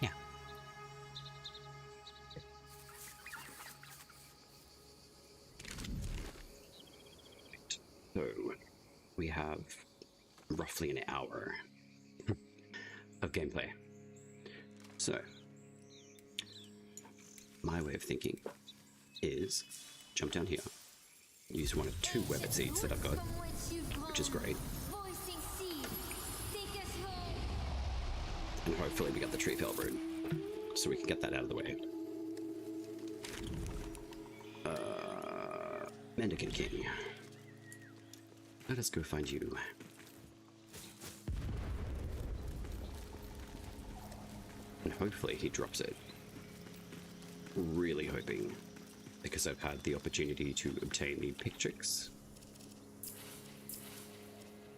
Yeah. So, we have roughly an hour of gameplay. So, my way of thinking is jump down here, use one of 2 webbed seeds that I've got, which is great, and hopefully we got the Treefell Rune, so we can get that out of the way. Mendicant King. Let us go find you. And hopefully he drops it. Really hoping, because I've had the opportunity to obtain the Pictrix,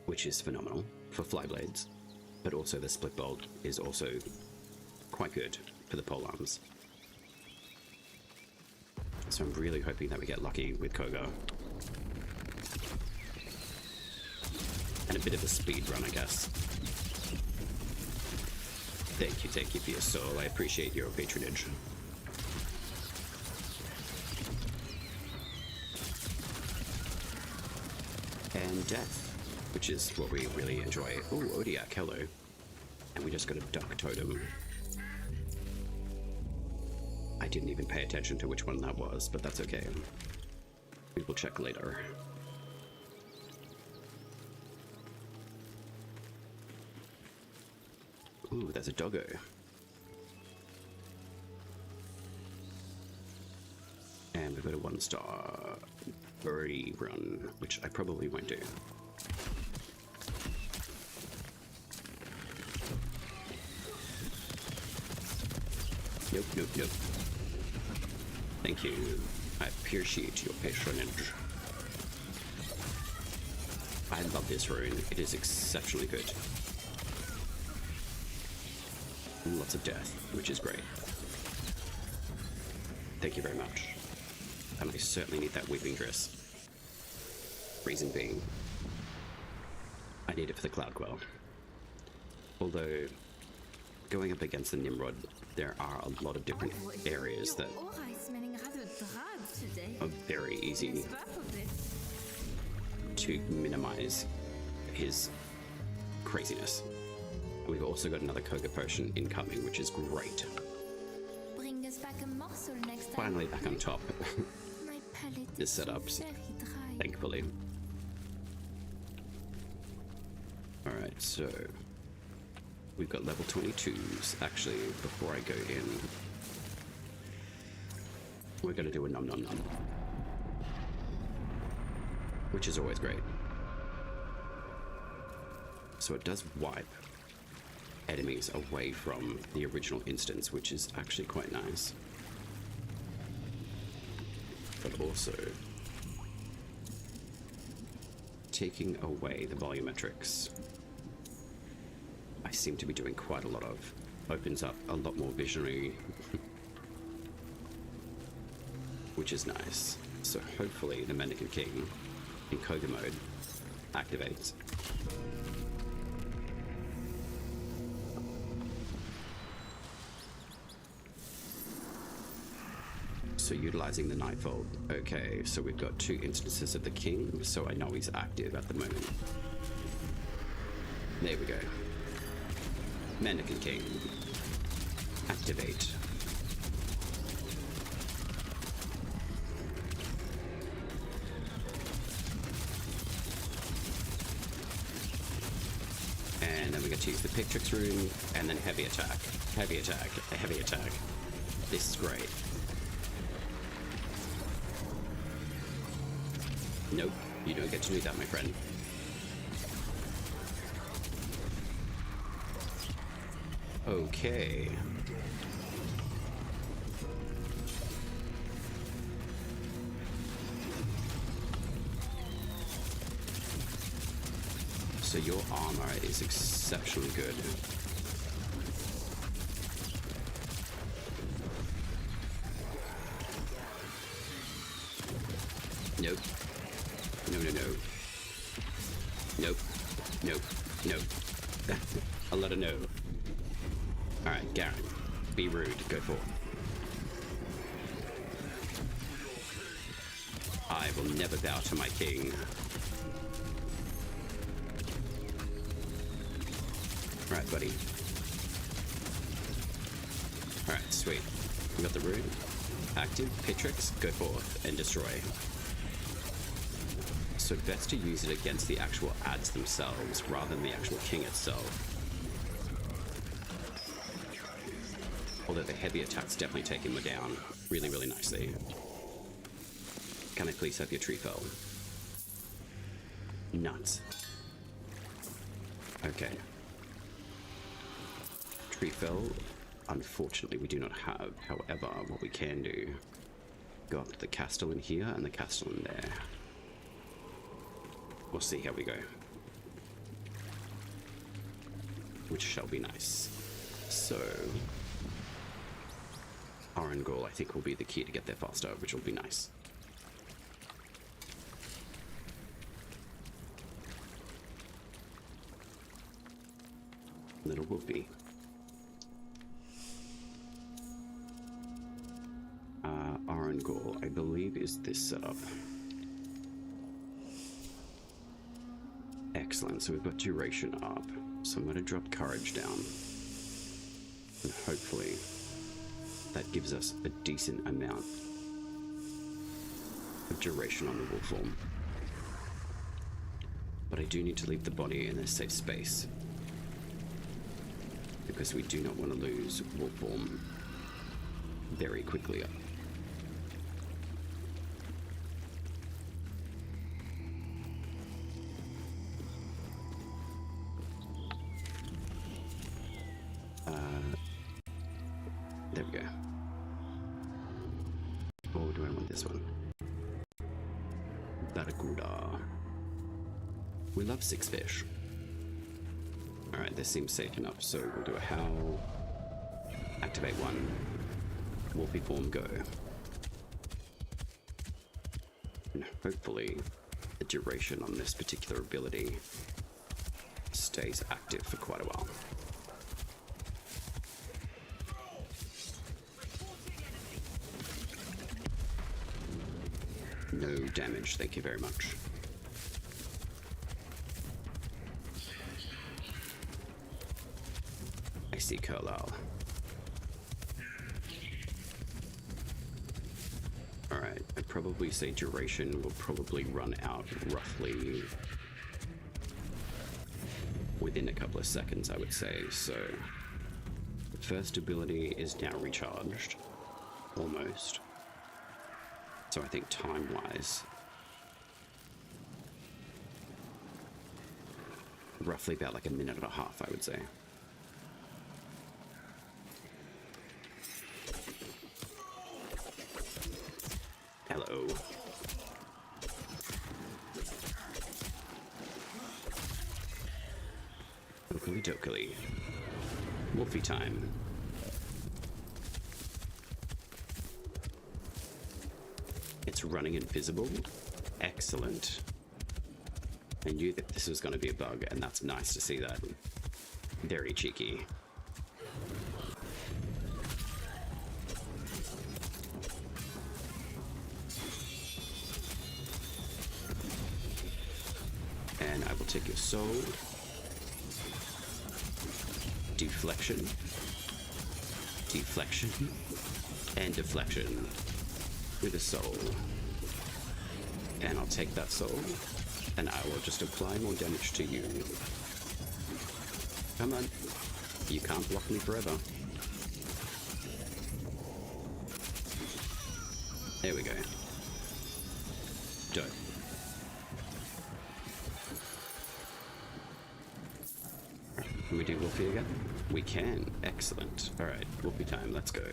which is phenomenal for flyblades, but also the split bolt is also quite good for the polearms. So I'm really hoping that we get lucky with Koga. And a bit of a speed run, I guess. Thank you for your soul. I appreciate your patronage. And death, which is what we really enjoy. Oh, Odiak, hello. And we just got a duck totem. I didn't even pay attention to which one that was, but that's okay. We will check later. Ooh, there's a doggo. And we've got a 1-star birdie run, which I probably won't do. Nope. Thank you. I appreciate your patronage. I love this rune. It is exceptionally good. Lots of death, which is great. Thank you very much. And I certainly need that weeping dress. Reason being, I need it for the Cloud Quell. Although, going up against the Nimrod, there are a lot of different areas that are very easy to minimize his craziness. We've also got another Koga potion incoming, which is great. Finally back on top. The setups, thankfully. Alright, so we've got level 22s. Actually, before I go in, we're going to do a nom nom nom, which is always great. So it does wipe enemies away from the original instance, which is actually quite nice. But also taking away the volumetrics, I seem to be doing quite a lot of. Opens up a lot more visionary, which is nice. So hopefully the Mendicant King in Koga mode activates. So utilizing the Nightfold. Okay, so we've got 2 instances of the king, so I know he's active at the moment. There we go. Mendicant King. Activate. And then we get to use the Pictrix Rune, and then heavy attack. Heavy attack. Heavy attack. This is great. Nope, you don't get to do that, my friend. Okay. So your armor is exceptionally good. Nope. No. Nope. Nope. No. I'll let her know. Alright, Garen. Be rude. Go forth. I will never bow to my king. Alright, buddy. Alright, sweet. We got the rune. Active, Pitrix, go forth and destroy. So best to use it against the actual ads themselves rather than the actual king itself. Although the heavy attacks definitely take him down really, really nicely. Can I please have your Treefell? Nuts. Okay. Treefell, unfortunately we do not have. However, what we can do, go up to the Castellan here and the Castellan there. We'll see how we go. Which shall be nice. So, Arangol I think will be the key to get there faster, which will be nice. Little whoopee. Arangol, I believe, is this setup. Excellent, so we've got duration up. So I'm going to drop courage down. And hopefully that gives us a decent amount of duration on the wolf form. But I do need to leave the body in a safe space, because we do not want to lose wolf form very quickly. There we go. Or do I want this one? Barracuda. We love 6 fish. Alright, this seems safe enough, so we'll do a howl. Activate 1. Wolfie form, go. And hopefully the duration on this particular ability stays active for quite a while. No damage, thank you very much. I see Carlisle. Alright, I'd probably say duration will probably run out roughly within a couple of seconds, I would say. So the first ability is now recharged, almost. So I think time-wise, roughly about like a minute and a half, I would say. Hello. Dokily dokily. Wolfie time. It's running invisible. Excellent. I knew that this was going to be a bug, and that's nice to see that. Very cheeky. And I will take your soul. Deflection. Deflection. And deflection. With a soul. And I'll take that soul, and I will just apply more damage to you. Come on. You can't block me forever. There we go. Dope. Can we do Wolfie again? We can. Excellent. Alright, Wolfie time. Let's go.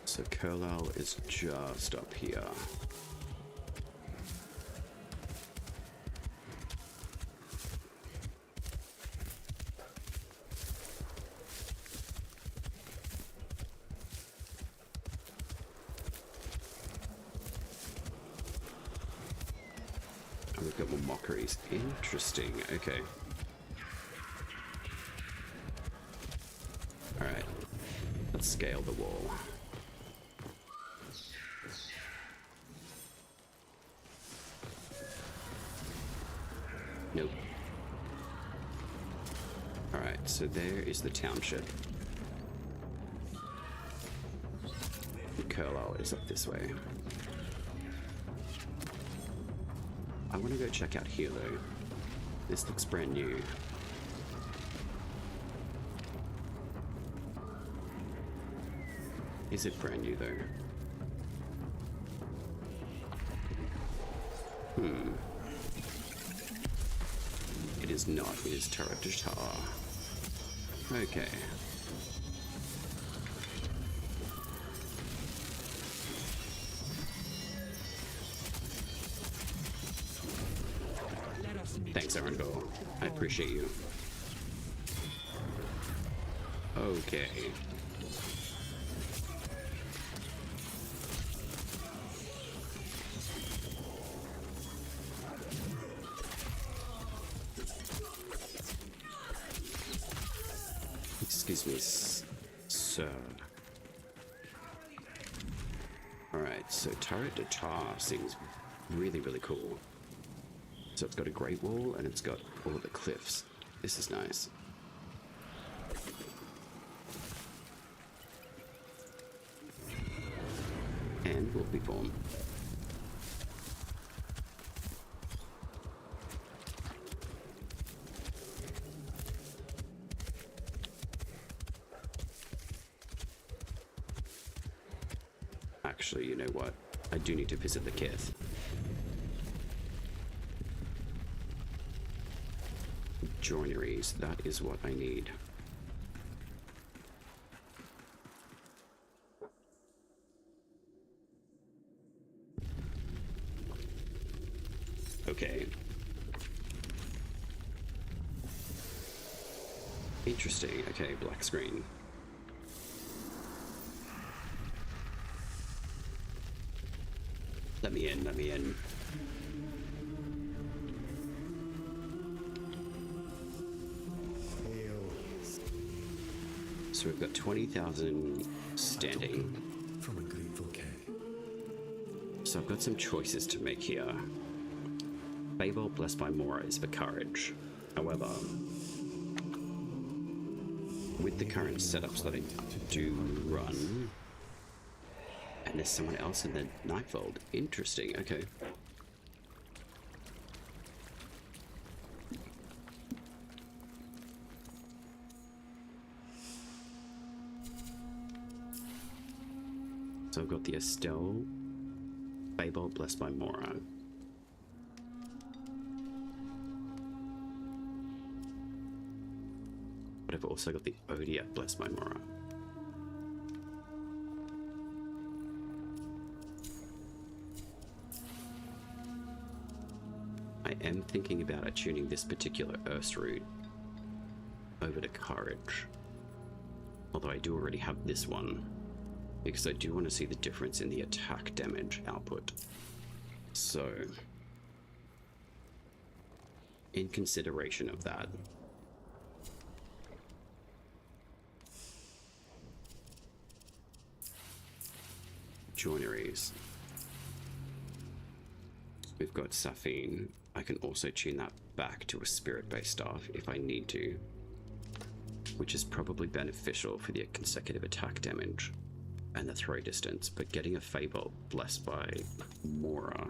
So Carlisle is just up here. we've got more mockeries. Interesting. Okay. Alright. Let's scale the wall. Nope. Alright, so there is the township. Carlisle is up this way. I want to go check out here though. This looks brand new. Is it brand new though? It is not. It is turret to tar. Okay. Thanks, Arundel. I appreciate you. Okay. Excuse me, sir. Alright, so turret to tar seems really, really cool. So it's got a great wall and it's got all of the cliffs. This is nice. And we'll be formed. Actually, you know what? I do need to visit the Kith. Joineries, that is what I need. Okay. Interesting. Okay, black screen. Let me in, let me in. So we've got 20,000 standing. From a grateful king. So I've got some choices to make here. Fable blessed by Mora is for courage. However, with the current setups that I do run, and there's someone else in the Nightfold. Interesting, okay. So I've got the Estelle, Fable blessed by Mora. But I've also got the Odia blessed by Mora. I am thinking about attuning this particular Earth route over to Courage. Although I do already have this one, because I do want to see the difference in the attack damage output. So, in consideration of that, joineries. We've got Safine. I can also tune that back to a spirit-based staff if I need to, which is probably beneficial for the consecutive attack damage and the throw distance, but getting a Fable blessed by Mora.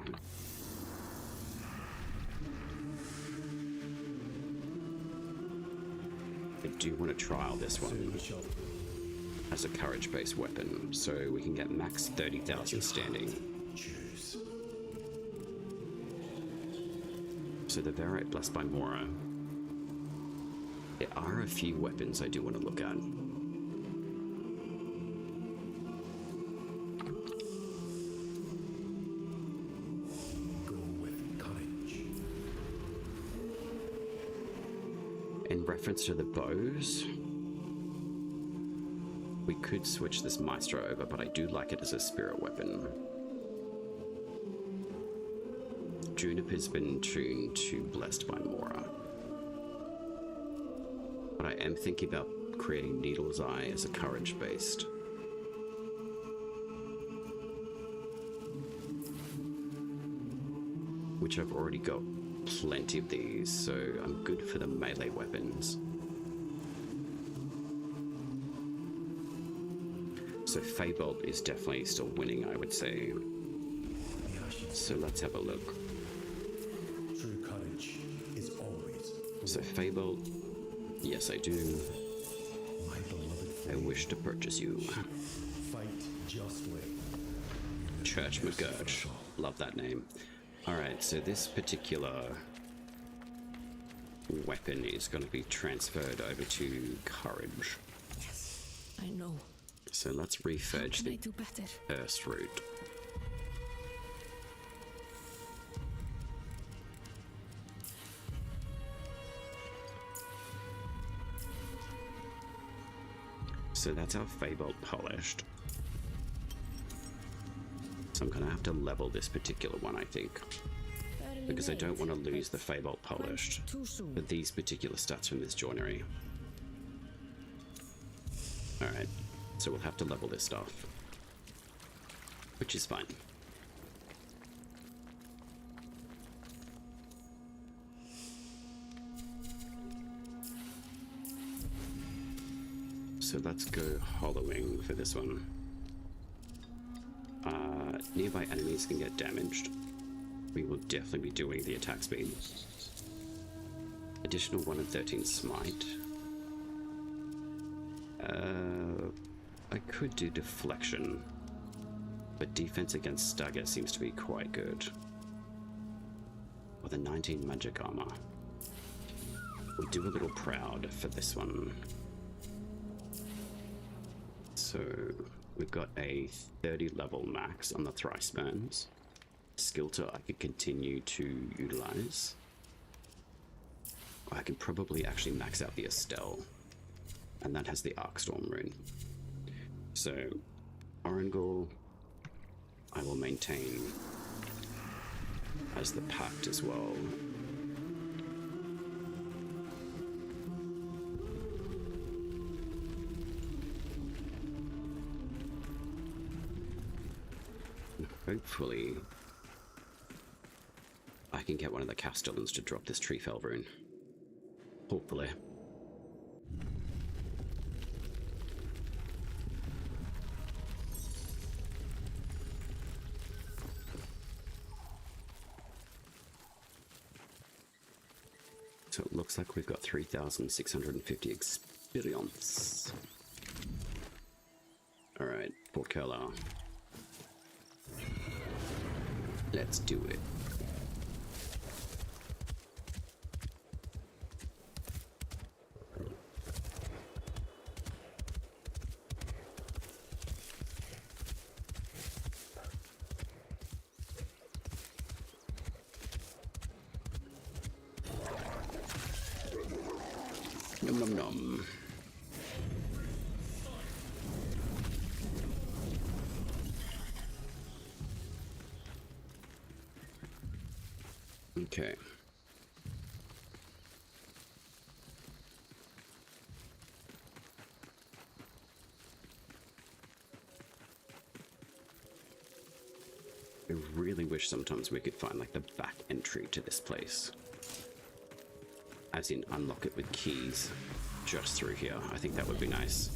I do want to trial this one as a courage-based weapon, so we can get max 30,000 standing. So the Verite blessed by Mora. There are a few weapons I do want to look at. In reference to the bows, we could switch this Maestro over, but I do like it as a spirit weapon. Juniper's been tuned to Blessed by Mora. But I am thinking about creating Needle's Eye as a courage based. Which I've already got plenty of these, so I'm good for the melee weapons. So Feybolt is definitely still winning, I would say. So let's have a look. True courage is always. So Feybolt, yes I do. My beloved I wish to purchase you. fight justly. Church McGurch, love that name. Alright, so this particular weapon is going to be transferred over to courage. Yes, I know. So let's refurge Can I the do better? first route. So that's our Feybolt polished. So I'm going to have to level this particular one, I think. Because I don't want to lose the Feybolt polished. Too soon. But these particular stats from this joinery. Alright, so we'll have to level this stuff. Which is fine. So let's go hollowing for this one. Nearby enemies can get damaged. We will definitely be doing the attack speed. Additional 1 in 13 smite. I could do deflection, but defense against stagger seems to be quite good. With a 19 magic armor. We'll do a little proud for this one. So we've got a 30 level max on the Thrice Burns. Skilter I could continue to utilize. I can probably actually max out the Estelle, and that has the Arcstorm rune. So Orangul I will maintain as the Pact as well. And hopefully I can get one of the Castellans to drop this Treefell Rune. Hopefully. So it looks like we've got 3,650 experience. Alright, Port Curlar. Let's do it. Nom nom nom. Okay. I really wish sometimes we could find like the back entry to this place. As in unlock it with keys just through here. I think that would be nice.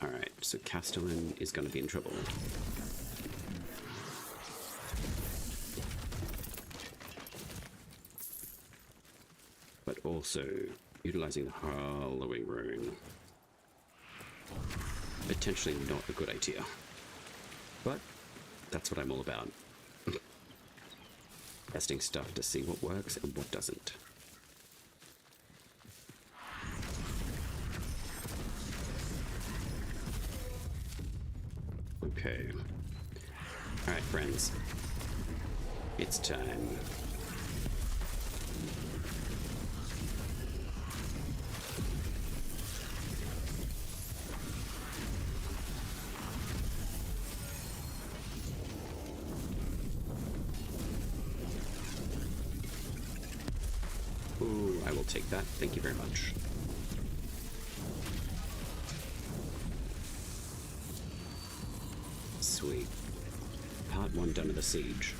Alright, so Castellan is going to be in trouble. But also utilizing the Hallowing Rune. Potentially not a good idea. But that's what I'm all about. Testing stuff to see what works and what doesn't. Okay. Alright, friends. It's time. take that. Thank you very much. Sweet. Part 1 done of the siege.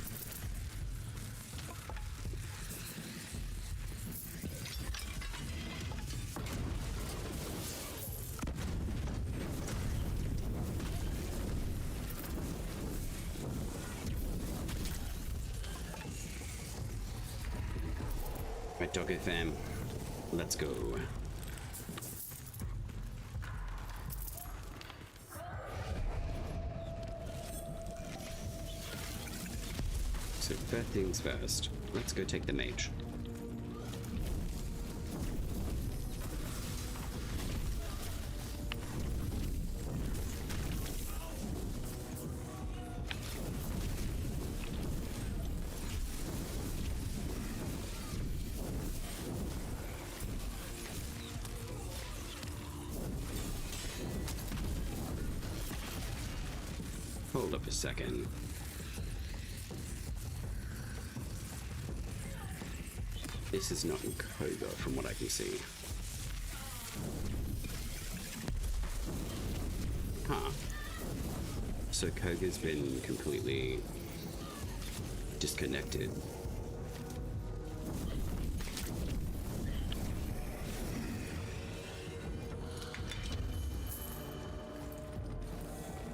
Right, Doggo fam, let's go. So first things first, let's go take the mage. Hold up a second. This is not in Koga from what I can see. Huh. So Koga's been completely disconnected.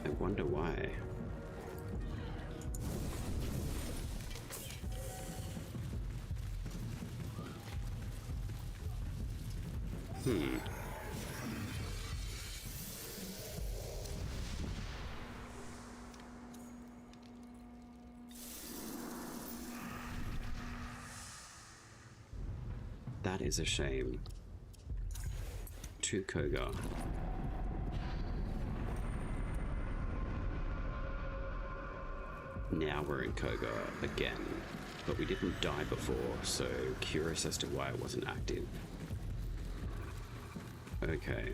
I wonder why. That is a shame. To Koga. Now we're in Koga again, but we didn't die before, so curious as to why it wasn't active. Okay.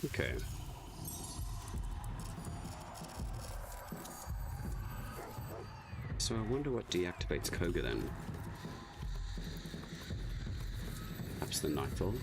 Okay. So I wonder what deactivates Koga then. Perhaps the Nightfall?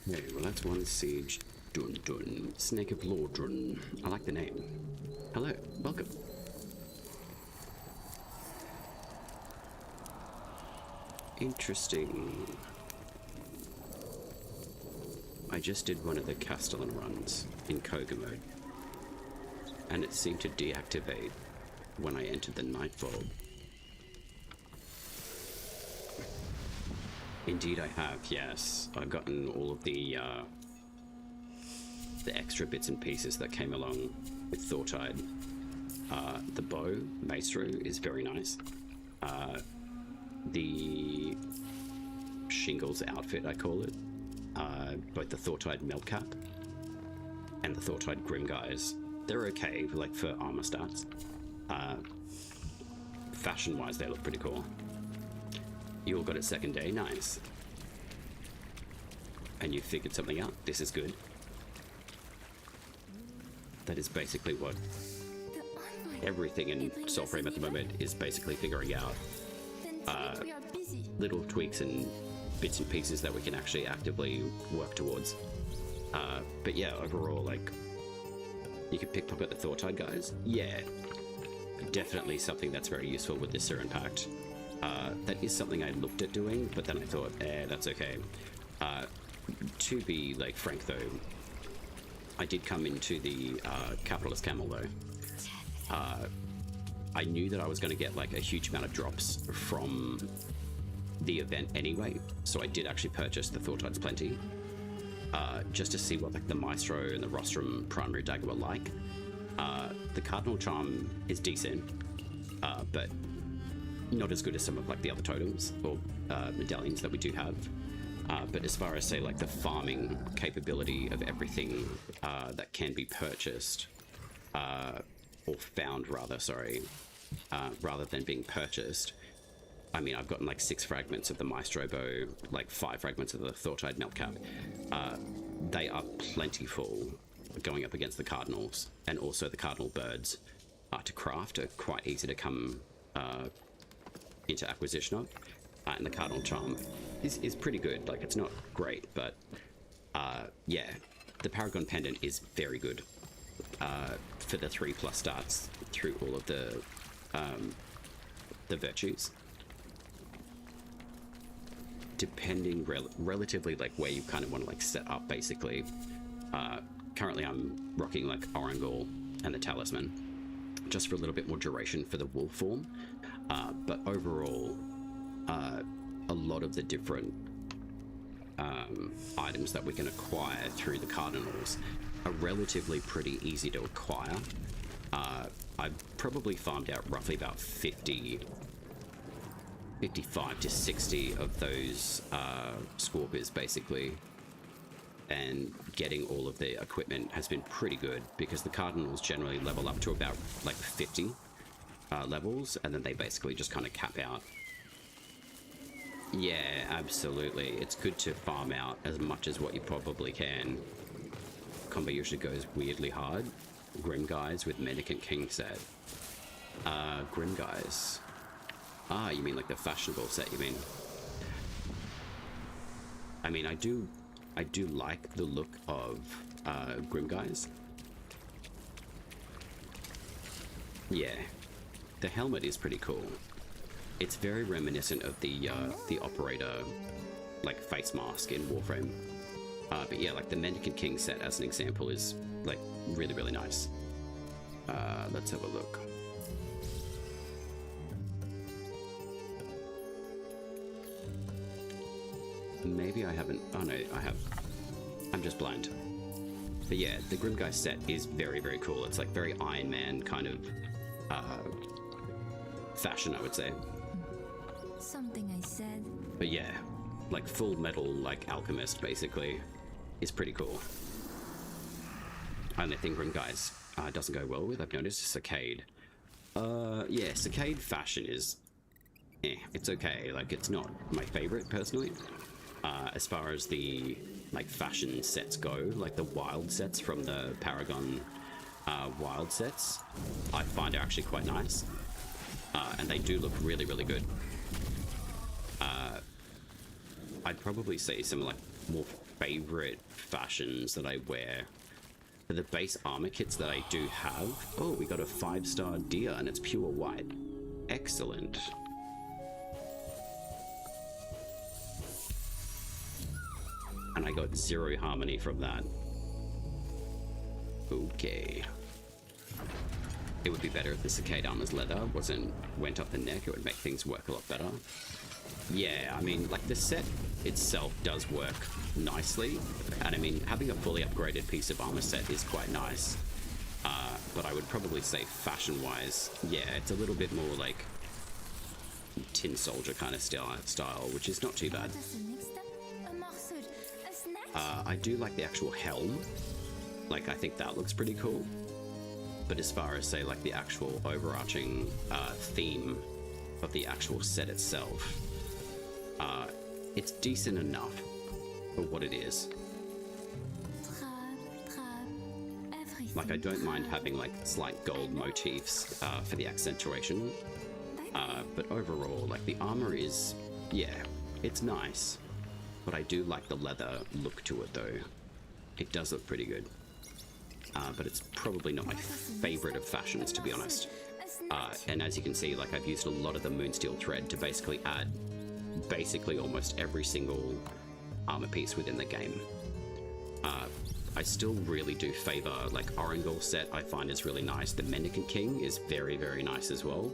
Okay, well that's one siege. Dun dun. Snake of Lordrun. I like the name. Hello, welcome. Interesting. I just did one of the Castellan runs in Koga mode, and it seemed to deactivate when I entered the Nightfall. Indeed I have, yes. I've gotten all of the extra bits and pieces that came along with Thortide. The bow, Maestro, is very nice. the shingles outfit, I call it. Both the Thortide Meltcap and the Thortide Grim guys. They're okay, like for armor stats. Fashion-wise, they look pretty cool. You all got it second day, nice. And you figured something out. This is good. That is basically what everything in Soulframe at the moment is basically figuring out. Little tweaks and bits and pieces that we can actually actively work towards. But yeah, overall, like, you can pickpocket the Thortide guys. Yeah, definitely something that's very useful with this Siren Pact. That is something I looked at doing, but then I thought, that's okay. To be, like, frank though, I did come into the Capitalist Camel though. I knew that I was going to get like a huge amount of drops from the event anyway, so I did actually purchase the Thortides Plenty, just to see what like the Maestro and the Rostrum Primary Dagger were like. The Cardinal Charm is decent, but not as good as some of like the other totems or medallions that we do have. But as far as say like the farming capability of everything that can be purchased, or found rather, sorry, rather than being purchased, I mean, I've gotten like 6 fragments of the Maestro Bow, like 5 fragments of the Thortide Meltcap. They are plentiful going up against the Cardinals, and also the Cardinal Birds to craft are quite easy to come into acquisition of. And the Cardinal Charm is pretty good. Like, it's not great, but yeah, the Paragon Pendant is very good for the 3+ starts through all of the virtues. Depending relatively like where you kind of want to like set up, basically. Currently I'm rocking like Orangal and the Talisman, just for a little bit more duration for the wolf form. But overall, a lot of the different items that we can acquire through the Cardinals are relatively pretty easy to acquire. I've probably farmed out roughly about 55 to 60 of those Scorpions, basically. And getting all of the equipment has been pretty good, because the Cardinals generally level up to about like 50 levels, and then they basically just kind of cap out. Yeah, absolutely. It's good to farm out as much as what you probably can. Combo usually goes weirdly hard. Grim guys with Mendicant King set. Grim guys. Ah, you mean like the fashionable set, you mean? I mean, I do like the look of Grim guys. Yeah, the helmet is pretty cool. It's very reminiscent of the Operator, like, face mask in Warframe. But yeah, like the Mendicant King set, as an example, is like really, really nice. Let's have a look. Maybe I haven't. Oh no, I have. I'm just blind. But yeah, the Grim Guy set is very, very cool. It's like very Iron Man kind of fashion, I would say. Something I said. But yeah, like full metal, like alchemist, basically, is pretty cool. Only thing Grim Guys doesn't go well with, I've noticed, is Saccade. Yeah, Saccade fashion is, it's okay. Like, it's not my favorite personally. As far as the like fashion sets go, like the wild sets from the Paragon wild sets, I find are actually quite nice, and they do look really, really good. I'd probably say some like more favorite fashions that I wear. For the base armor kits that I do have, oh, we got a 5-star deer and it's pure white. Excellent. And I got 0 harmony from that. Okay. It would be better if the Saccade armor's leather went up the neck. It would make things work a lot better. Yeah, I mean, like, the set itself does work nicely, and I mean, having a fully upgraded piece of armor set is quite nice. But I would probably say fashion-wise, yeah, it's a little bit more like tin soldier kind of style, which is not too bad. Wat is de next step? Een morceau, een snatch. I do like the actual helm. Like, I think that looks pretty cool. But as far as, say, like the actual overarching theme of the actual set itself, it's decent enough for what it is. Like, I don't mind having like slight gold motifs for the accentuation, but overall, like, the armor is, yeah, it's nice, but I do like the leather look to it though. It does look pretty good, but it's probably not my favorite of fashions, to be honest. And as you can see, like, I've used a lot of the moonsteel thread to basically add almost every single armor piece within the game. I still really do favor, like, Orangol set I find is really nice. The Mendicant King is very, very nice as well.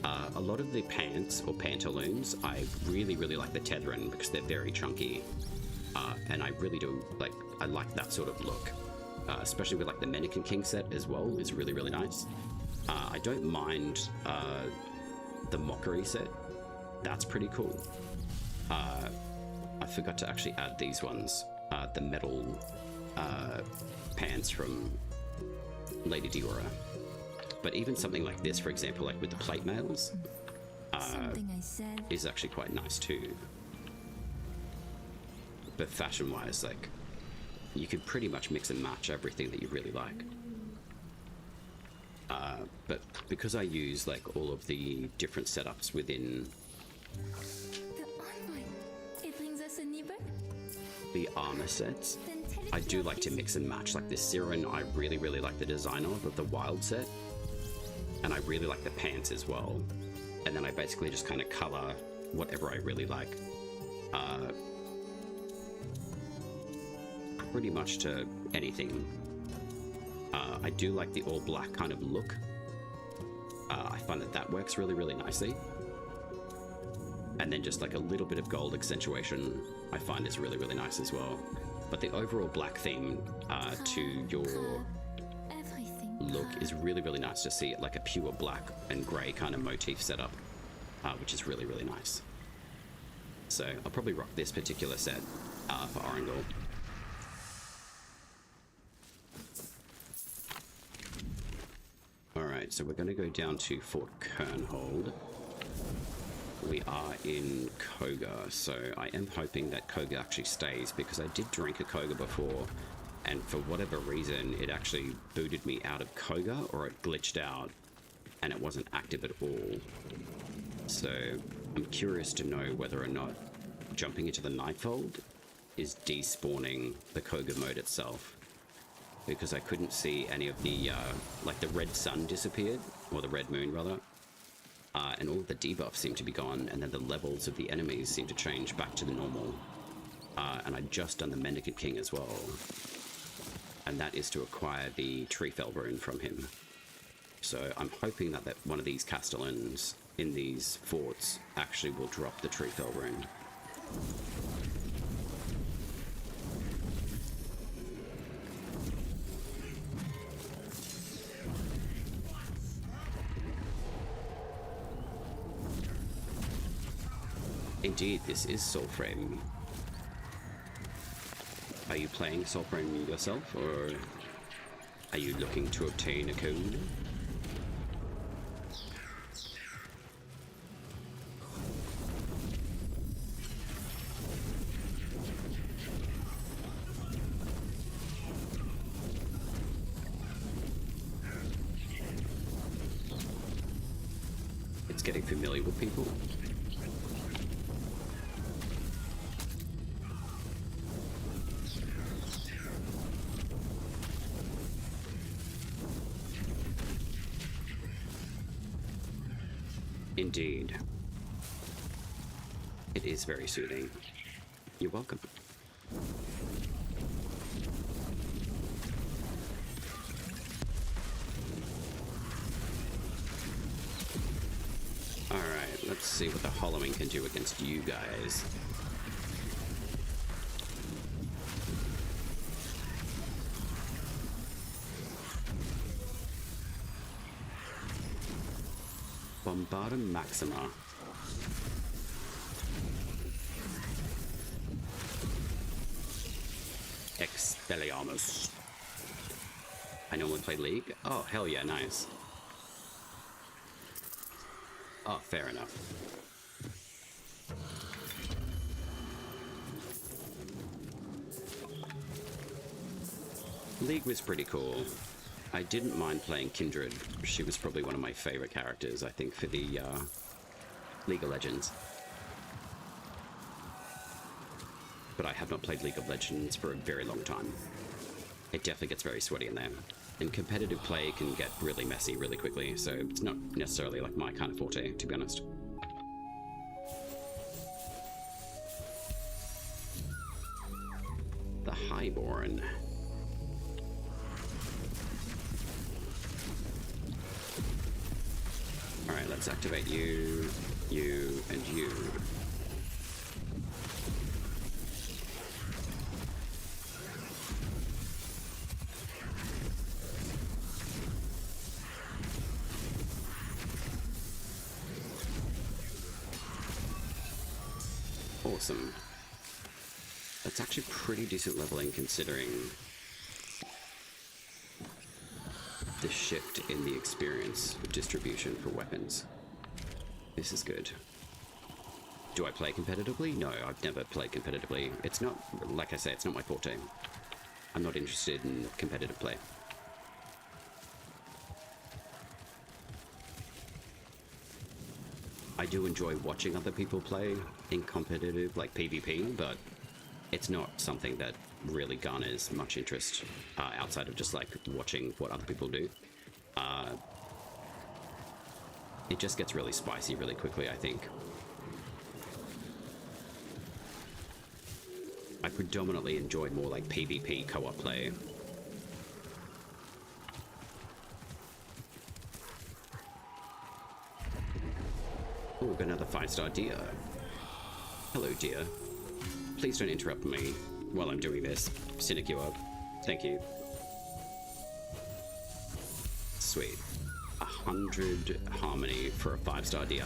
A lot of the pants or pantaloons, I really, really like the Tetherin because they're very chunky. And I really do, like, I like that sort of look. Especially with, like, the Mendicant King set as well is really, really nice. I don't mind the Mockery set. That's pretty cool. I forgot to actually add these ones. The metal pants from Lady Diora. But even something like this, for example, like with the plate mails, is actually quite nice too. But fashion-wise, like, you could pretty much mix and match everything that you really like. But because I use, like, all of the different setups within the armor sets, I do like to mix and match. Like this Siren, I really, really like the design of the wild set, and I really like the pants as well. And then I basically just kind of color whatever I really like, pretty much to anything. I do like the all black kind of look. I find that works really, really nicely. And then just like a little bit of gold accentuation I find is really, really nice as well. But the overall black theme to your look is really, really nice to see it, like a pure black and grey kind of motif setup, which is really, really nice. So I'll probably rock this particular set for Orangol. Alright, so we're going to go down to Fort Kernhold. We are in Koga, so I am hoping that Koga actually stays, because I did drink a Koga before, and for whatever reason it actually booted me out of Koga, or it glitched out and it wasn't active at all. So I'm curious to know whether or not jumping into the Nightfold is despawning the Koga mode itself, because I couldn't see any of the like the red sun disappeared, or the red moon rather. And all of the debuffs seem to be gone, and then the levels of the enemies seem to change back to the normal. And I'd just done the Mendicant King as well, and that is to acquire the Treefell Rune from him. So I'm hoping that one of these castellans in these forts actually will drop the Treefell Rune. Indeed, this is Soulframe. Are you playing Soulframe yourself, or are you looking to obtain a code? It's getting familiar with people. Indeed. It is very soothing. You're welcome. Alright, let's see what the hollowing can do against you guys. Bombardum Maxima. Anonymous. I normally play League. Oh, hell yeah, nice. Oh, fair enough. League was pretty cool. I didn't mind playing Kindred. She was probably one of my favorite characters, I think, for the League of Legends. But I have not played League of Legends for a very long time. It definitely gets very sweaty in there. And competitive play can get really messy really quickly, so it's not necessarily like my kind of forte, to be honest. The Highborn. Alright, let's activate you, you, and you. Awesome. That's actually pretty decent leveling considering the shift in the experience distribution for weapons. This is good. Do I play competitively? No, I've never played competitively. It's not, like I say, it's not my forte. I'm not interested in competitive play. I do enjoy watching other people play in competitive, like PvP, but it's not something that really garners much interest outside of just like watching what other people do. It just gets really spicy really quickly, I think. I predominantly enjoy more like PvP co-op play. Oh, we've got another 5-star deer. Hello, deer. Please don't interrupt me while I'm doing this. Sinecure. Thank you. Sweet. 100 harmony for a 5-star deer.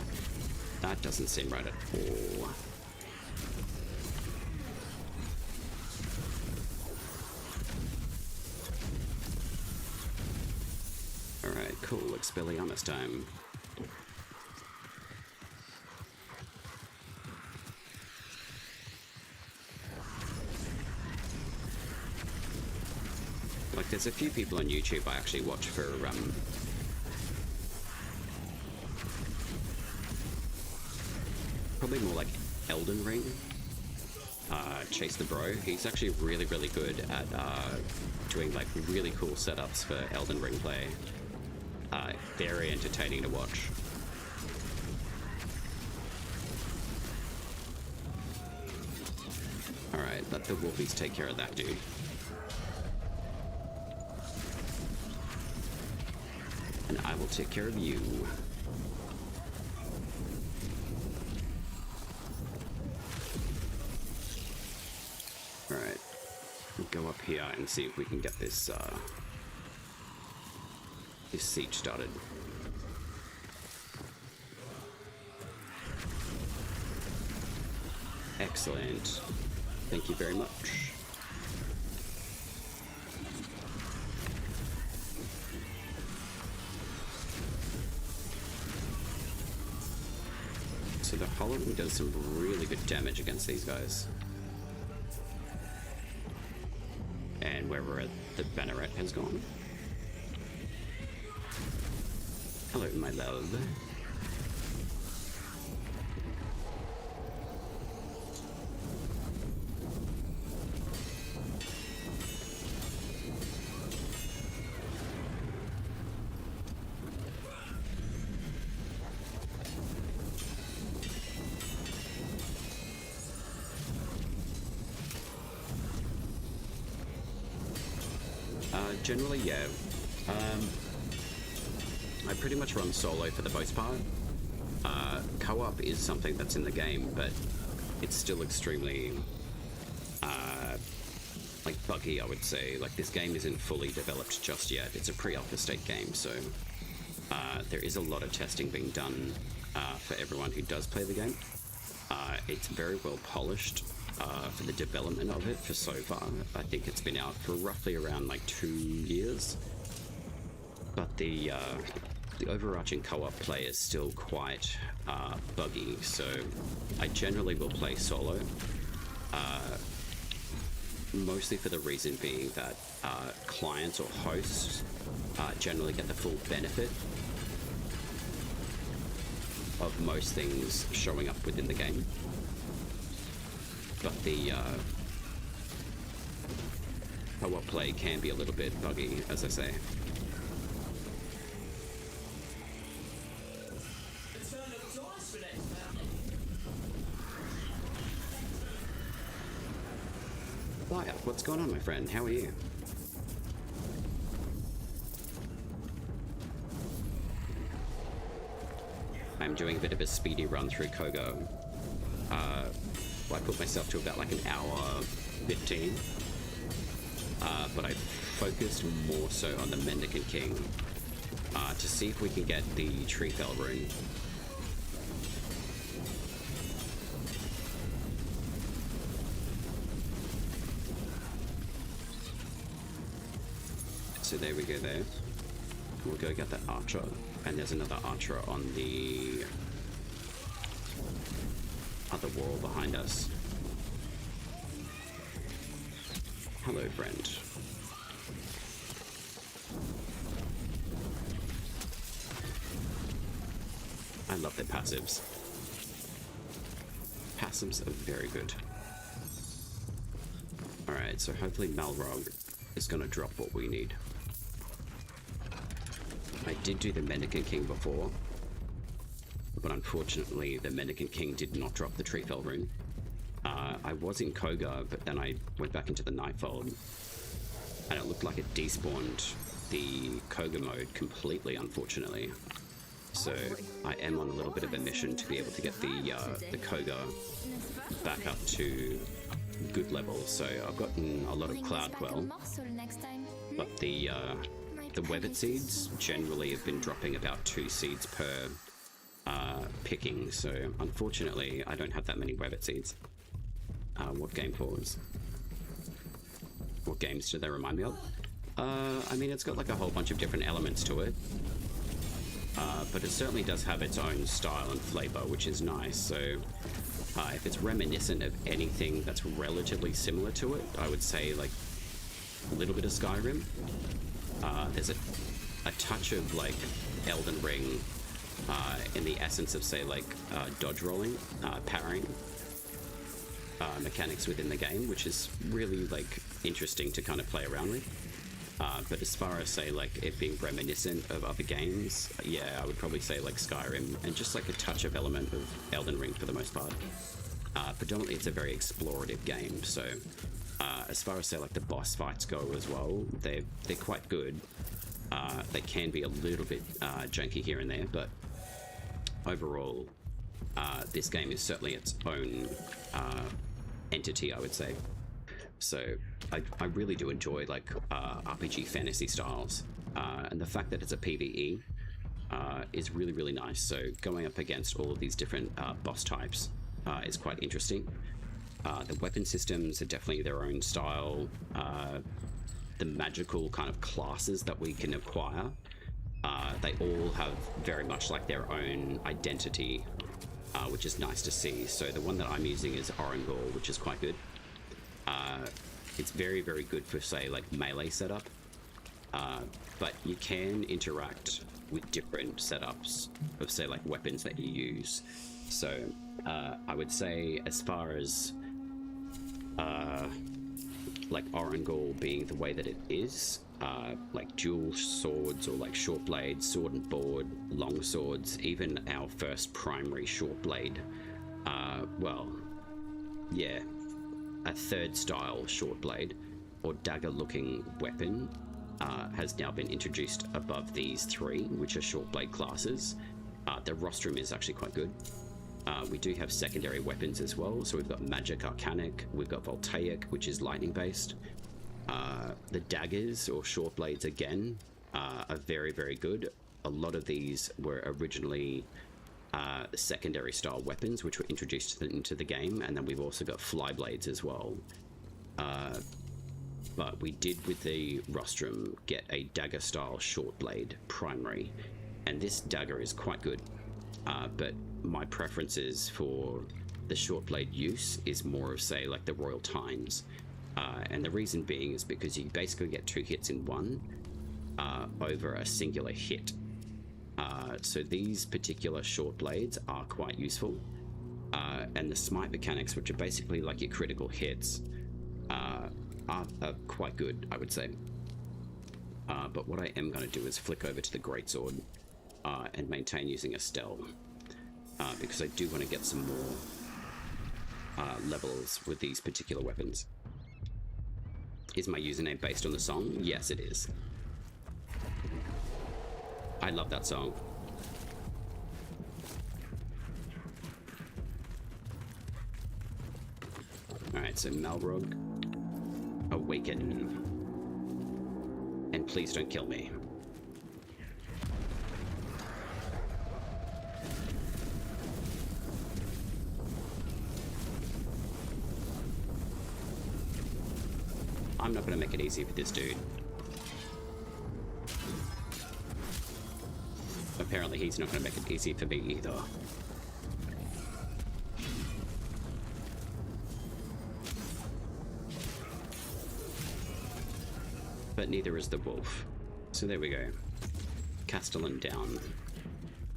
That doesn't seem right at all. Alright, cool. Expelliarmus time. Like, there's a few people on YouTube I actually watch for, probably more like Elden Ring. Chase the Bro. He's actually really, really good at doing like really cool setups for Elden Ring play. Very entertaining to watch. Alright, let the wolfies take care of that dude. And I will take care of you. Alright. We'll go up here and see if we can get this, this siege started. Excellent. Thank you very much. So the Holland does some really good damage against these guys. And wherever the banneret has gone. Hello, my love. Generally, yeah. I pretty much run solo for the most part. Co-op is something that's in the game, but it's still extremely like buggy, I would say. Like, this game isn't fully developed just yet. It's a pre-alpha state game, so there is a lot of testing being done for everyone who does play the game. It's very well polished, for the development of it for so far. I think it's been out for roughly around like 2 years, but the overarching co-op play is still quite buggy, so I generally will play solo, mostly for the reason being that clients or hosts generally get the full benefit of most things showing up within the game, but the co-op play can be a little bit buggy, as I say. Hiya, what's going on, my friend? How are you? I'm doing a bit of a speedy run through Kogo. I put myself to about like an hour 15, but I focused more so on the Mendicant King to see if we can get the Treefell Rune. So there we go there. We'll go get that archer, and there's another archer on the other wall behind us. Hello, friend. I love their passives. Passives are very good. Alright, so hopefully Malrog is going to drop what we need. I did do the Mendicant King before, but unfortunately the Mendicant King did not drop the Treefell Rune. I was in Koga, but then I went back into the Nightfold, and it looked like it despawned the Koga mode completely, unfortunately. So I am on a little bit of a mission to be able to get the Koga back up to good levels. So I've gotten a lot of Cloud Quell, but the Webbit seeds generally have been dropping about 2 seeds per picking, so unfortunately I don't have that many Webbit seeds. What game pause? What games do they remind me of? I mean, it's got like a whole bunch of different elements to it, but it certainly does have its own style and flavor, which is nice. So if it's reminiscent of anything that's relatively similar to it, I would say like a little bit of Skyrim. There's a touch of like Elden Ring in the essence of, say, like dodge rolling, parrying mechanics within the game, which is really like interesting to kind of play around with. But as far as, say, like it being reminiscent of other games, yeah, I would probably say like Skyrim, and just like a touch of element of Elden Ring for the most part. Predominantly it's a very explorative game, so as far as, say, like the boss fights go as well, they're quite good. They can be a little bit janky here and there, but overall this game is certainly its own entity, I would say. So I really do enjoy like RPG fantasy styles, and the fact that it's a PvE is really, really nice. So going up against all of these different boss types is quite interesting. The weapon systems are definitely their own style. The magical kind of classes that we can acquire, they all have very much like their own identity, which is nice to see. So the one that I'm using is Orangor, which is quite good. It's very, very good for, say, like melee setup, but you can interact with different setups of, say, like weapons that you use. So I would say, as far as like Orangor being the way that it is, like dual swords or like short blades, sword and board, long swords, even our first primary short blade, well, yeah, a third style short blade or dagger looking weapon has now been introduced above these 3, which are short blade classes. The rostrum is actually quite good. We do have secondary weapons as well, so we've got Magic Arcanic, we've got Voltaic, which is lightning based. The daggers or short blades again are very, very good. A lot of these were originally secondary style weapons which were introduced into the game, and then we've also got fly blades as well. But we did with the rostrum get a dagger style short blade primary, and this dagger is quite good, but my preferences for the short blade use is more of, say, like the Royal Tines, and the reason being is because you basically get 2 hits in one over a singular hit. So these particular short blades are quite useful, and the smite mechanics, which are basically like your critical hits, are quite good, I would say. But what I am going to do is flick over to the greatsword and maintain using a Estelle, because I do want to get some more levels with these particular weapons. Is my username based on the song? Yes, it is. I love that song. Alright, so Malrog, awaken. And please don't kill me. I'm not going to make it easy for this dude. Apparently he's not going to make it easy for me either. But neither is the wolf. So there we go. Castellan down.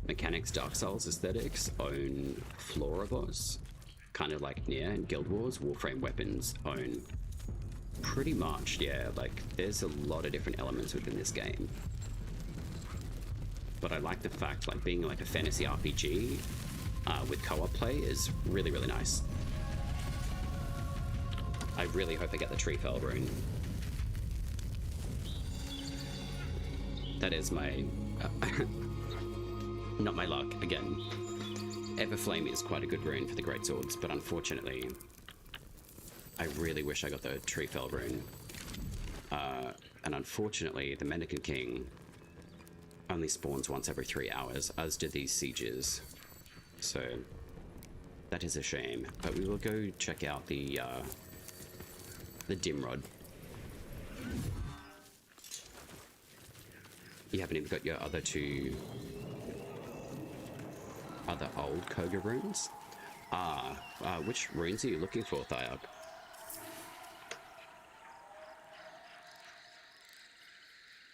Mechanics, Dark Souls aesthetics, own Floribos. Kind of like Nier and Guild Wars. Warframe weapons, own. Pretty much, yeah. Like, there's a lot of different elements within this game. But I like the fact, like, being like a fantasy RPG with co-op play is really, really nice. I really hope I get the Treefell Rune. That is my... not my luck, again. Everflame is quite a good rune for the greatswords, but unfortunately, I really wish I got the Treefell Rune. And unfortunately, the Mendicant King only spawns once every 3 hours, as do these sieges. So, that is a shame. But we will go check out the Dimrod. You haven't even got your other 2 other old Koga runes? Which runes are you looking for, Thyark?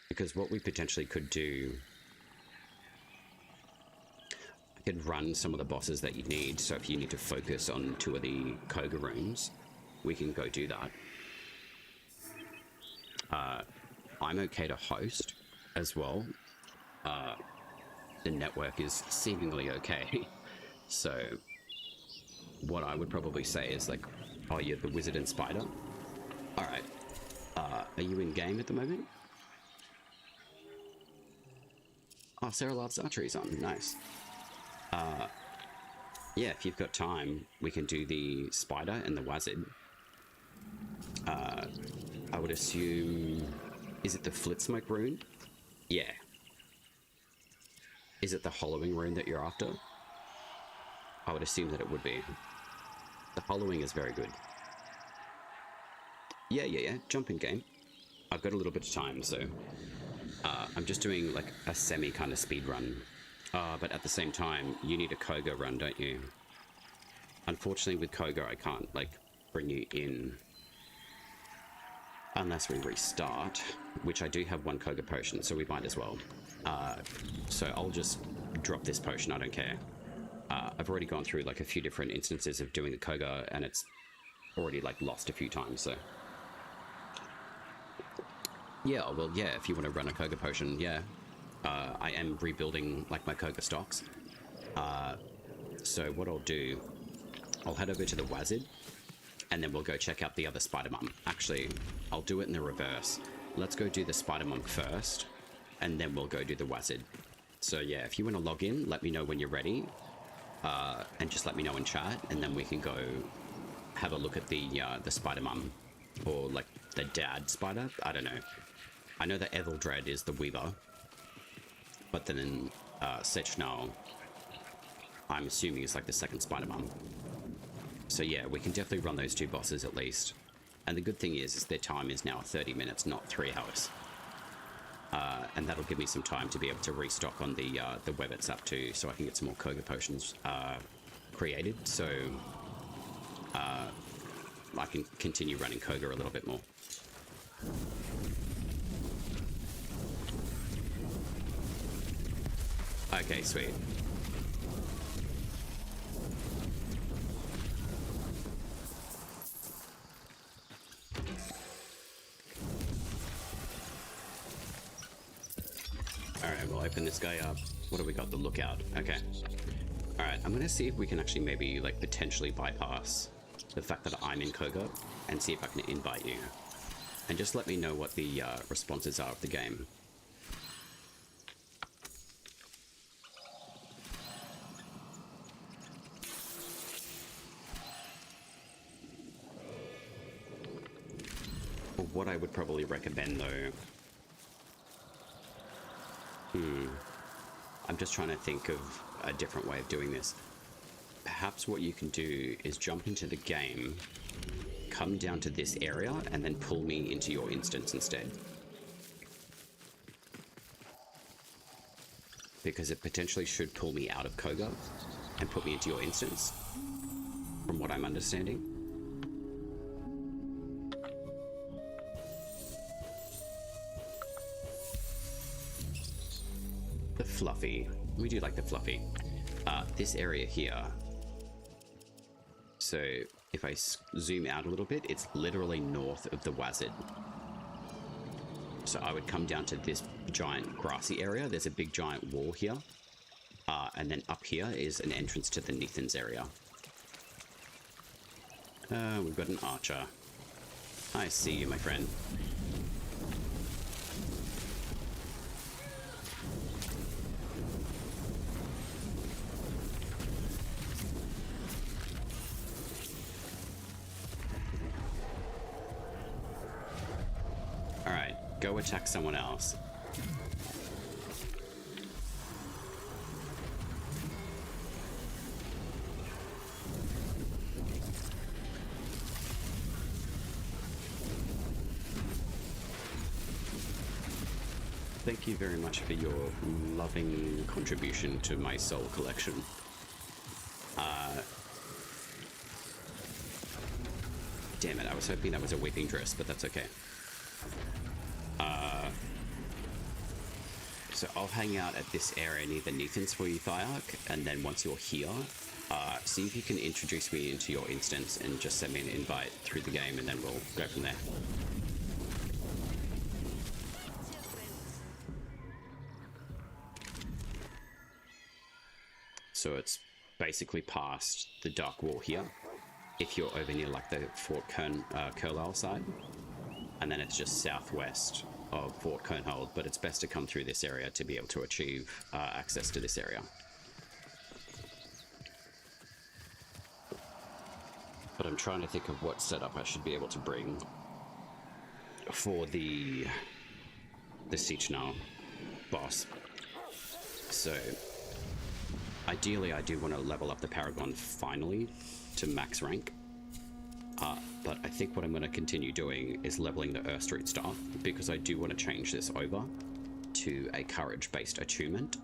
Because what we potentially could do, I could run some of the bosses that you need, so if you need to focus on 2 of the Koga runes, we can go do that. I'm okay to host as well. The network is seemingly okay. So what I would probably say is like, oh, you're the wizard and spider? Alright. Are you in game at the moment? Oh, Sarah loves archery's on. Nice. Yeah, if you've got time, we can do the spider and the wizard. I would assume... Is it the Flitsmoke rune? Yeah. Is it the Hollowing rune that you're after? I would assume that it would be. The Hollowing is very good. Yeah. Jump in game. I've got a little bit of time, so... I'm just doing like a semi kind of speed run. But at the same time, you need a Koga run, don't you? Unfortunately, with Koga, I can't like bring you in unless we restart, which I do have 1 Koga potion, so we might as well. So I'll just drop this potion, I don't care. I've already gone through like a few different instances of doing the Koga, and it's already like lost a few times, so... Yeah, well, yeah, if you want to run a Koga potion, yeah. I am rebuilding like my Koga stocks. So what I'll do, I'll head over to the wizard, and then we'll go check out the other spider monk. Actually, I'll do it in the reverse. Let's go do the spider monk first, and then we'll go do the wizard. So yeah, if you want to log in, let me know when you're ready, and just let me know in chat, and then we can go have a look at the spider mum, or like the dad spider. I don't know. I know that Etheldred is the weaver, but then Sechnal I'm assuming is like the second Spider-Man. So yeah, we can definitely run those 2 bosses at least. And the good thing is their time is now 30 minutes, not 3 hours. And that'll give me some time to be able to restock on the Webbits app too, so I can get some more Koga potions created, so I can continue running Koga a little bit more. Okay, sweet. Alright, we'll open this guy up. What do we got? The lookout. Okay. Alright, I'm gonna see if we can actually maybe, like, potentially bypass the fact that I'm in Koga and see if I can invite you. And just let me know what the responses are of the game. What I would probably recommend, though... I'm just trying to think of a different way of doing this. Perhaps what you can do is jump into the game, come down to this area, and then pull me into your instance instead. Because it potentially should pull me out of Koga and put me into your instance, from what I'm understanding. The Fluffy. We do like the Fluffy. This area here. So if I zoom out a little bit, it's literally north of the Wazard. So I would come down to this giant grassy area. There's a big giant wall here. And then up here is an entrance to the Nethans area. We've got an archer. I see you, my friend. Go attack someone else. Thank you very much for your loving contribution to my soul collection. Damn it, I was hoping that was a weeping dress, but that's okay. So I'll hang out at this area near the Nethans for you, Thyark, and then once you're here, see if you can introduce me into your instance and just send me an invite through the game, and then we'll go from there. So it's basically past the Dark Wall here, if you're over near like the Fort Curlal side, and then it's just southwest of Fort Kernhold, but it's best to come through this area to be able to achieve access to this area. But I'm trying to think of what setup I should be able to bring for the Sichnar boss. So ideally I do want to level up the Paragon finally to max rank. But I think what I'm going to continue doing is leveling the Earth Street staff, because I do want to change this over to a courage-based attunement.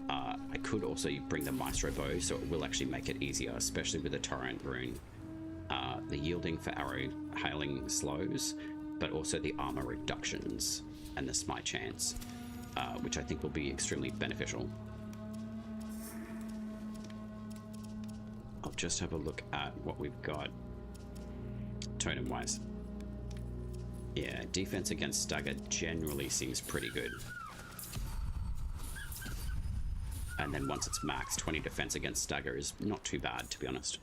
I could also bring the Maestro Bow, so it will actually make it easier, especially with the Torrent Rune. The yielding for arrow hailing slows, but also the armor reductions and the smite chance, which I think will be extremely beneficial. I'll just have a look at what we've got. Totem wise, yeah, defense against stagger generally seems pretty good, and then once it's maxed, 20 defense against stagger is not too bad, to be honest.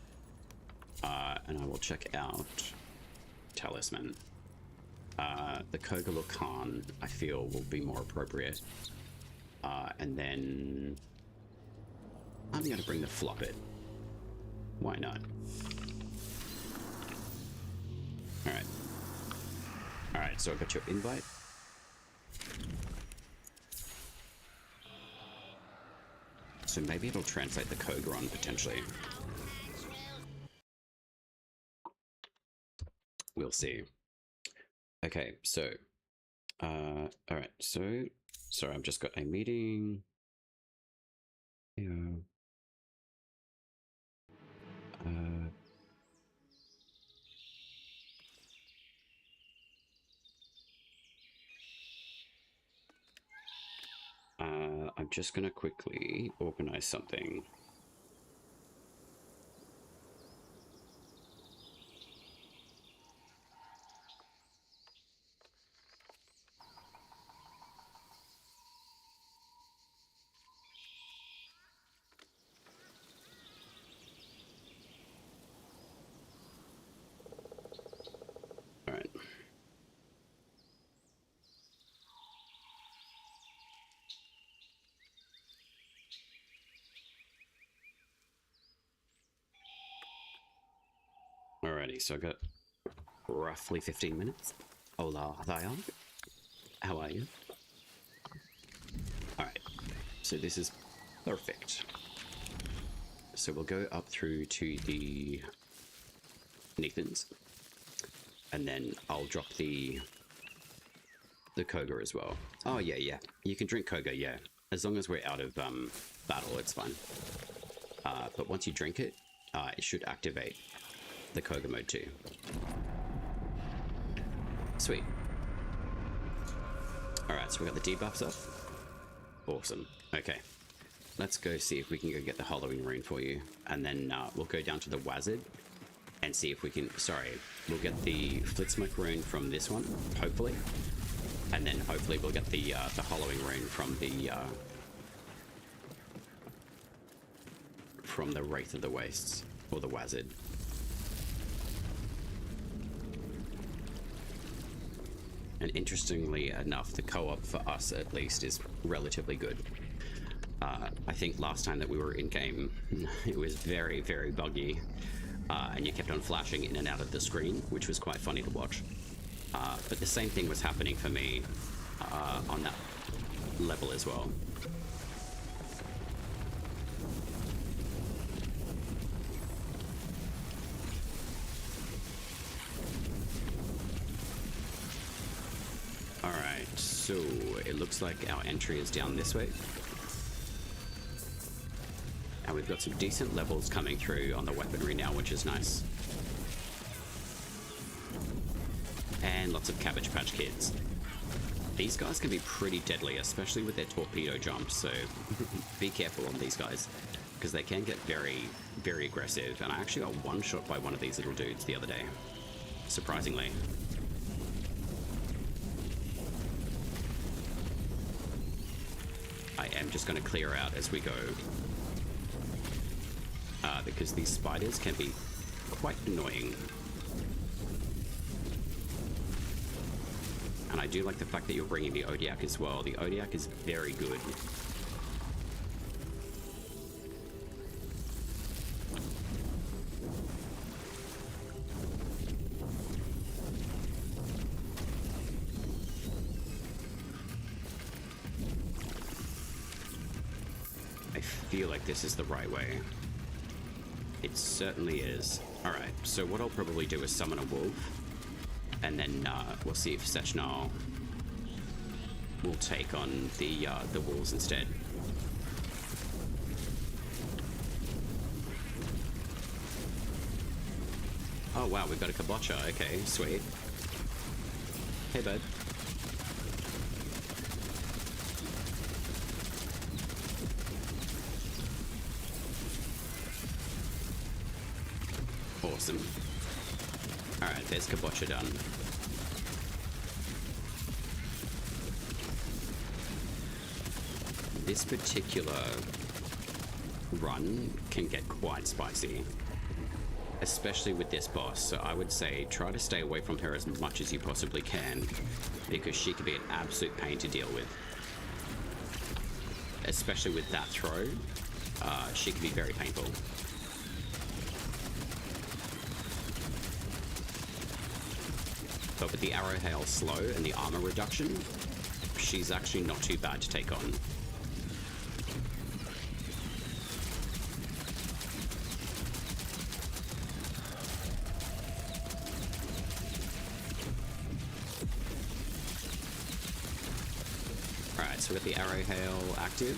And I will check out Talisman. The Kogalur Khan I feel will be more appropriate, and then I'm going to bring the Floppet. Why not? Alright, so I got your invite. So maybe it'll translate the Koga on potentially. We'll see. Okay, so all right, so sorry, I've just got a meeting. Yeah. I'm just gonna quickly organize something. All right. Alrighty, so I got roughly 15 minutes. Hola, there. How are you? Alright, so this is perfect. So we'll go up through to the Neathans, and then I'll drop the Koga as well. Oh yeah, you can drink Koga, yeah. As long as we're out of battle, it's fine. But once you drink it, it should activate the Koga mode too. Sweet. Alright, so we got the debuffs up. Awesome. Okay. Let's go see if we can go get the Halloween Rune for you. And then we'll go down to the Wazard and see if we can... Sorry, we'll get the Flitsmoke Rune from this one, hopefully. And then hopefully we'll get the Halloween Rune from the Wraith of the Wastes, or the Wazard. And interestingly enough, the co-op for us at least is relatively good. I think last time that we were in game, it was very, very buggy, and you kept on flashing in and out of the screen, which was quite funny to watch. But the same thing was happening for me on that level as well. Alright, so it looks like our entry is down this way. And we've got some decent levels coming through on the weaponry now, which is nice. And lots of Cabbage Patch Kids. These guys can be pretty deadly, especially with their torpedo jumps, so be careful on these guys, because they can get very, very aggressive. And I actually got one shot by one of these little dudes the other day, surprisingly. I am just going to clear out as we go, because these spiders can be quite annoying. And I do like the fact that you're bringing the Odiak as well. The Odiak is very good. I feel like this is the right way. It certainly is. Alright, so what I'll probably do is summon a wolf, and then we'll see if Sechnal will take on the wolves instead. Oh wow, we've got a Kabocha. Okay, sweet. Hey bud. Awesome. Alright, there's Kabocha done. This particular run can get quite spicy, especially with this boss, so I would say try to stay away from her as much as you possibly can, because she can be an absolute pain to deal with. Especially with that throw, she can be very painful. But with the arrow hail slow and the armor reduction, she's actually not too bad to take on. so we got the arrow hail active,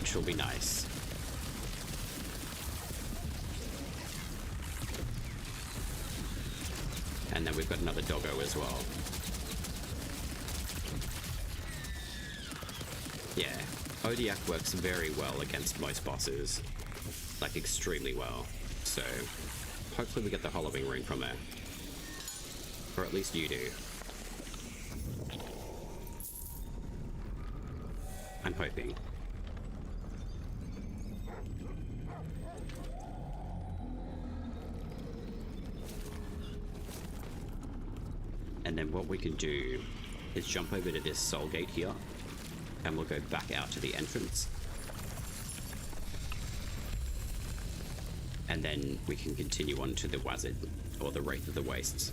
which will be nice. And then we've got another doggo as well. Yeah, Odiak works very well against most bosses. Like, extremely well. So, hopefully we get the Hollowing Rune from her. Or at least you do. I'm hoping. And then what we can do is jump over to this soul gate here, and we'll go back out to the entrance. And then we can continue on to the Wazard, or the Wraith of the Wastes.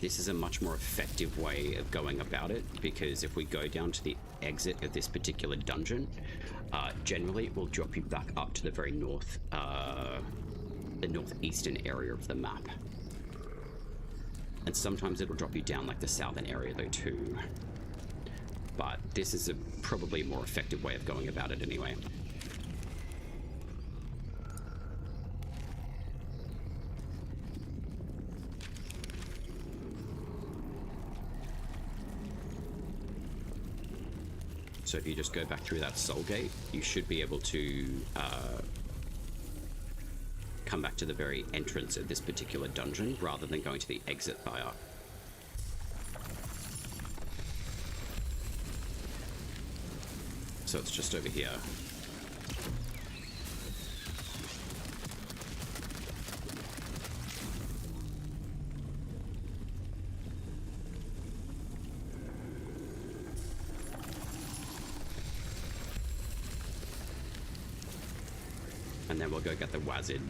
This is a much more effective way of going about it, because if we go down to the exit of this particular dungeon, generally it will drop you back up to the very north, the northeastern area of the map. And sometimes it'll drop you down like the southern area though too. But this is a probably more effective way of going about it anyway. So if you just go back through that soul gate, you should be able to come back to the very entrance of this particular dungeon rather than going to the exit via. So it's just over here. And then we'll go get the Wazard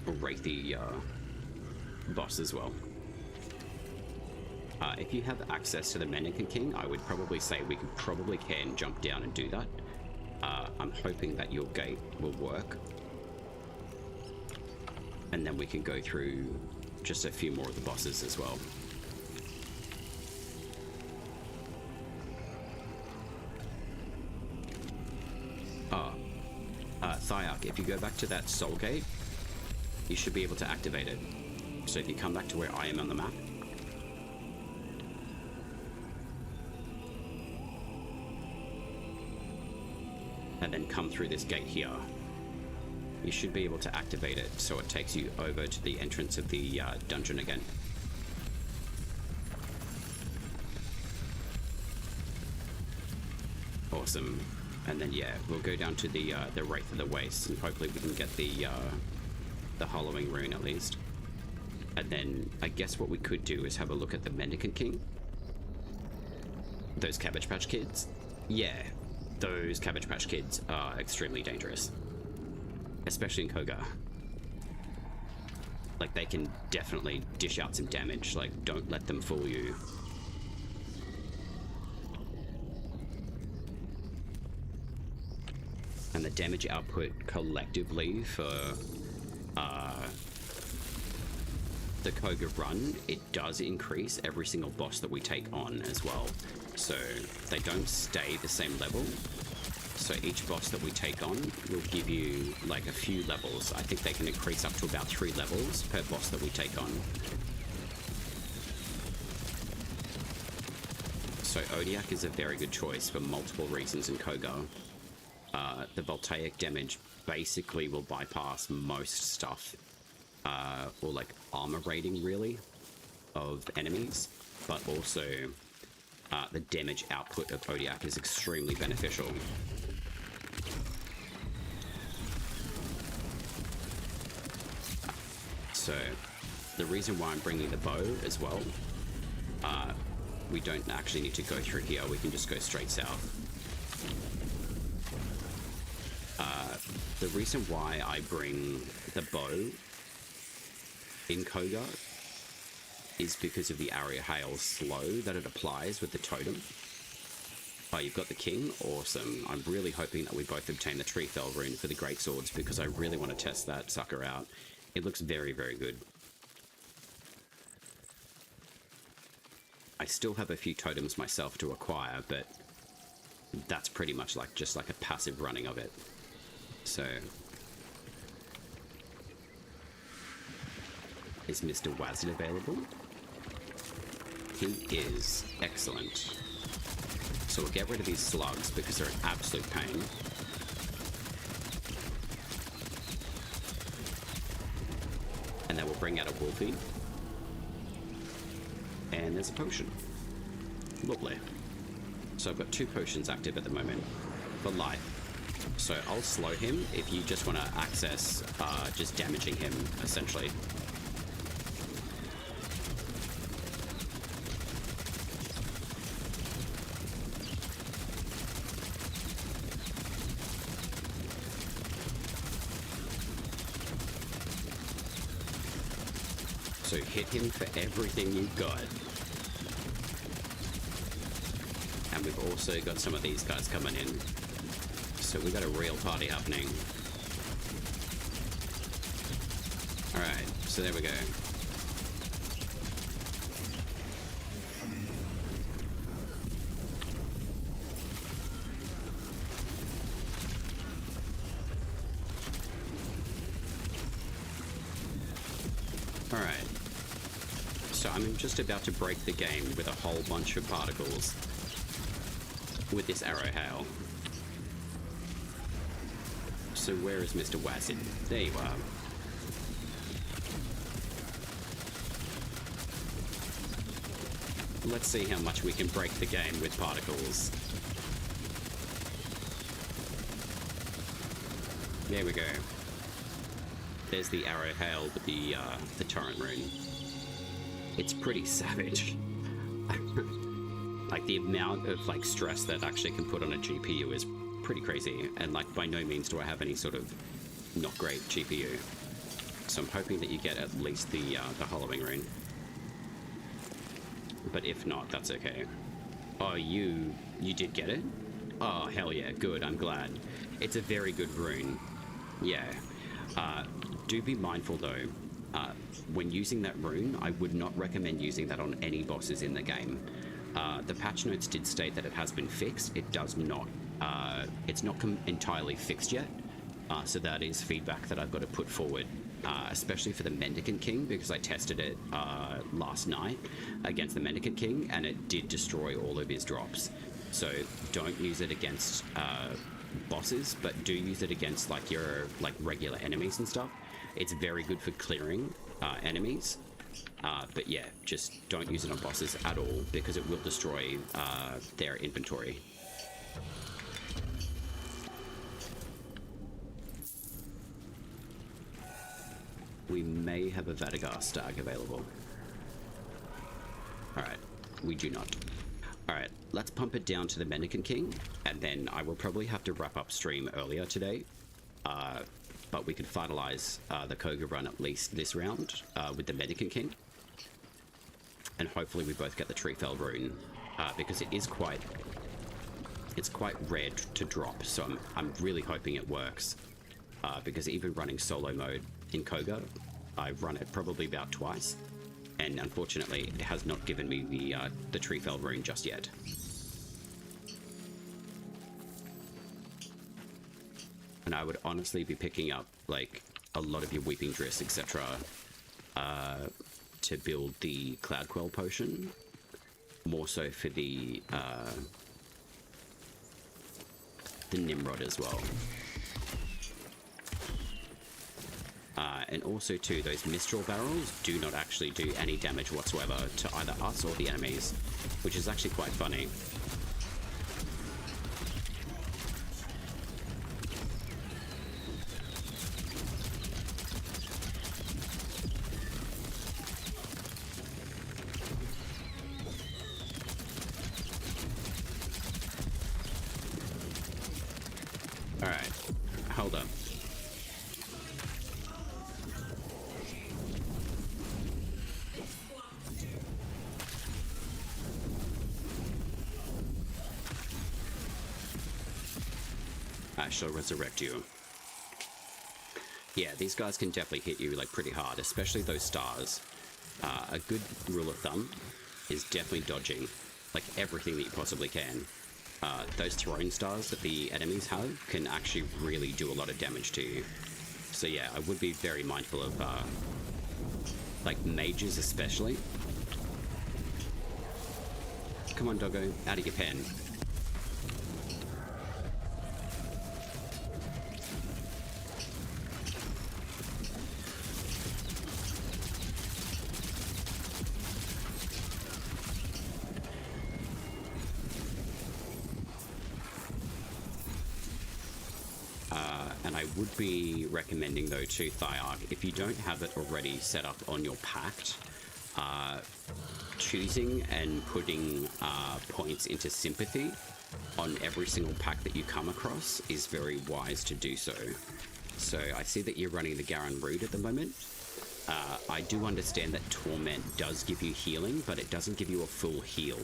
or Wraithy boss as well. If you have access to the Mendicant King, I would probably say we can jump down and do that. I'm hoping that your gate will work. And then we can go through just a few more of the bosses as well. Thyak, if you go back to that soul gate, you should be able to activate it. So if you come back to where I am on the map, and then come through this gate here, you should be able to activate it so it takes you over to the entrance of the dungeon again. Awesome. And then yeah, we'll go down to the Wraith of the Wastes, and hopefully we can get the Hollowing Rune at least. And then I guess what we could do is have a look at the Mendicant King. Those Cabbage Patch Kids. Yeah, those Cabbage Patch Kids are extremely dangerous. Especially in Koga. Like, they can definitely dish out some damage. Like, don't let them fool you. And the damage output collectively for the Koga run, it does increase every single boss that we take on as well. So they don't stay the same level. So each boss that we take on will give you like a few levels. I think they can increase up to about 3 levels per boss that we take on. So Odiak is a very good choice for multiple reasons in Koga. The voltaic damage basically will bypass most stuff, or like armor rating really, of enemies, but also the damage output of Odiak is extremely beneficial. So the reason why I'm bringing the bow as well, we don't actually need to go through here, we can just go straight south. The reason why I bring the bow in Koga is because of the area hail slow that it applies with the totem. Oh, you've got the king? Awesome. I'm really hoping that we both obtain the Treefell Rune for the great swords, because I really want to test that sucker out. It looks very, very good. I still have a few totems myself to acquire, but that's pretty much like just like a passive running of it. So is Mr. Wazit available? He is. Excellent. So we'll get rid of these slugs because they're an absolute pain. And then we'll bring out a wolfie. And there's a potion. Lovely. So I've got 2 potions active at the moment for life. So I'll slow him if you just want to access just damaging him, essentially. So hit him for everything you've got. And we've also got some of these guys coming in. So we got a real party happening. Alright, so there we go. Alright. So I'm just about to break the game with a whole bunch of particles with this arrow hail. So where is Mr. Wazit? There you are. Let's see how much we can break the game with particles. There we go. There's the arrow hail with the torrent rune. It's pretty savage. Like the amount of like stress that actually can put on a GPU is pretty crazy, and like by no means do I have any sort of not great GPU. So I'm hoping that you get at least the hollowing rune. But if not, that's okay. Oh, you did get it? Oh, hell yeah, good, I'm glad. It's a very good rune. Yeah. Do be mindful though, when using that rune, I would not recommend using that on any bosses in the game. The patch notes did state that it has been fixed. It does not. It's not entirely fixed yet. So that is feedback that I've got to put forward, especially for the Mendicant King, because I tested it last night against the Mendicant King, and it did destroy all of his drops. So don't use it against bosses, but do use it against like your like regular enemies and stuff. It's very good for clearing enemies. But yeah, just don't use it on bosses at all, because it will destroy their inventory. We may have a Vadagar stag available. Alright, we do not. Alright, let's pump it down to the Mendicant King, and then I will probably have to wrap up stream earlier today. But we could finalize the Koga run at least this round with the Mendicant King. And hopefully we both get the Treefell Rune, because it is quite rare to drop, so I'm really hoping it works. Because even running solo mode in Koga, I've run it probably about twice, and unfortunately it has not given me the Treefell Rune just yet. And I would honestly be picking up like a lot of your Weeping Driss, etc. To build the Cloud Quell potion, more so for the Nimrod as well. And also too, those Mistral barrels do not actually do any damage whatsoever to either us or the enemies, which is actually quite funny. Alright, hold up. I shall resurrect you. Yeah, these guys can definitely hit you like pretty hard, especially those stars. A good rule of thumb is definitely dodging like everything that you possibly can. those throwing stars that the enemies have can actually really do a lot of damage to you. So yeah, I would be very mindful of like mages especially. Come on, doggo, out of your pen. And I would be recommending though to Thiarch, if you don't have it already set up on your Pact, choosing and putting points into sympathy on every single pack that you come across is very wise to do so. So I see that you're running the Garen Root at the moment. I do understand that Torment does give you healing, but it doesn't give you a full heal.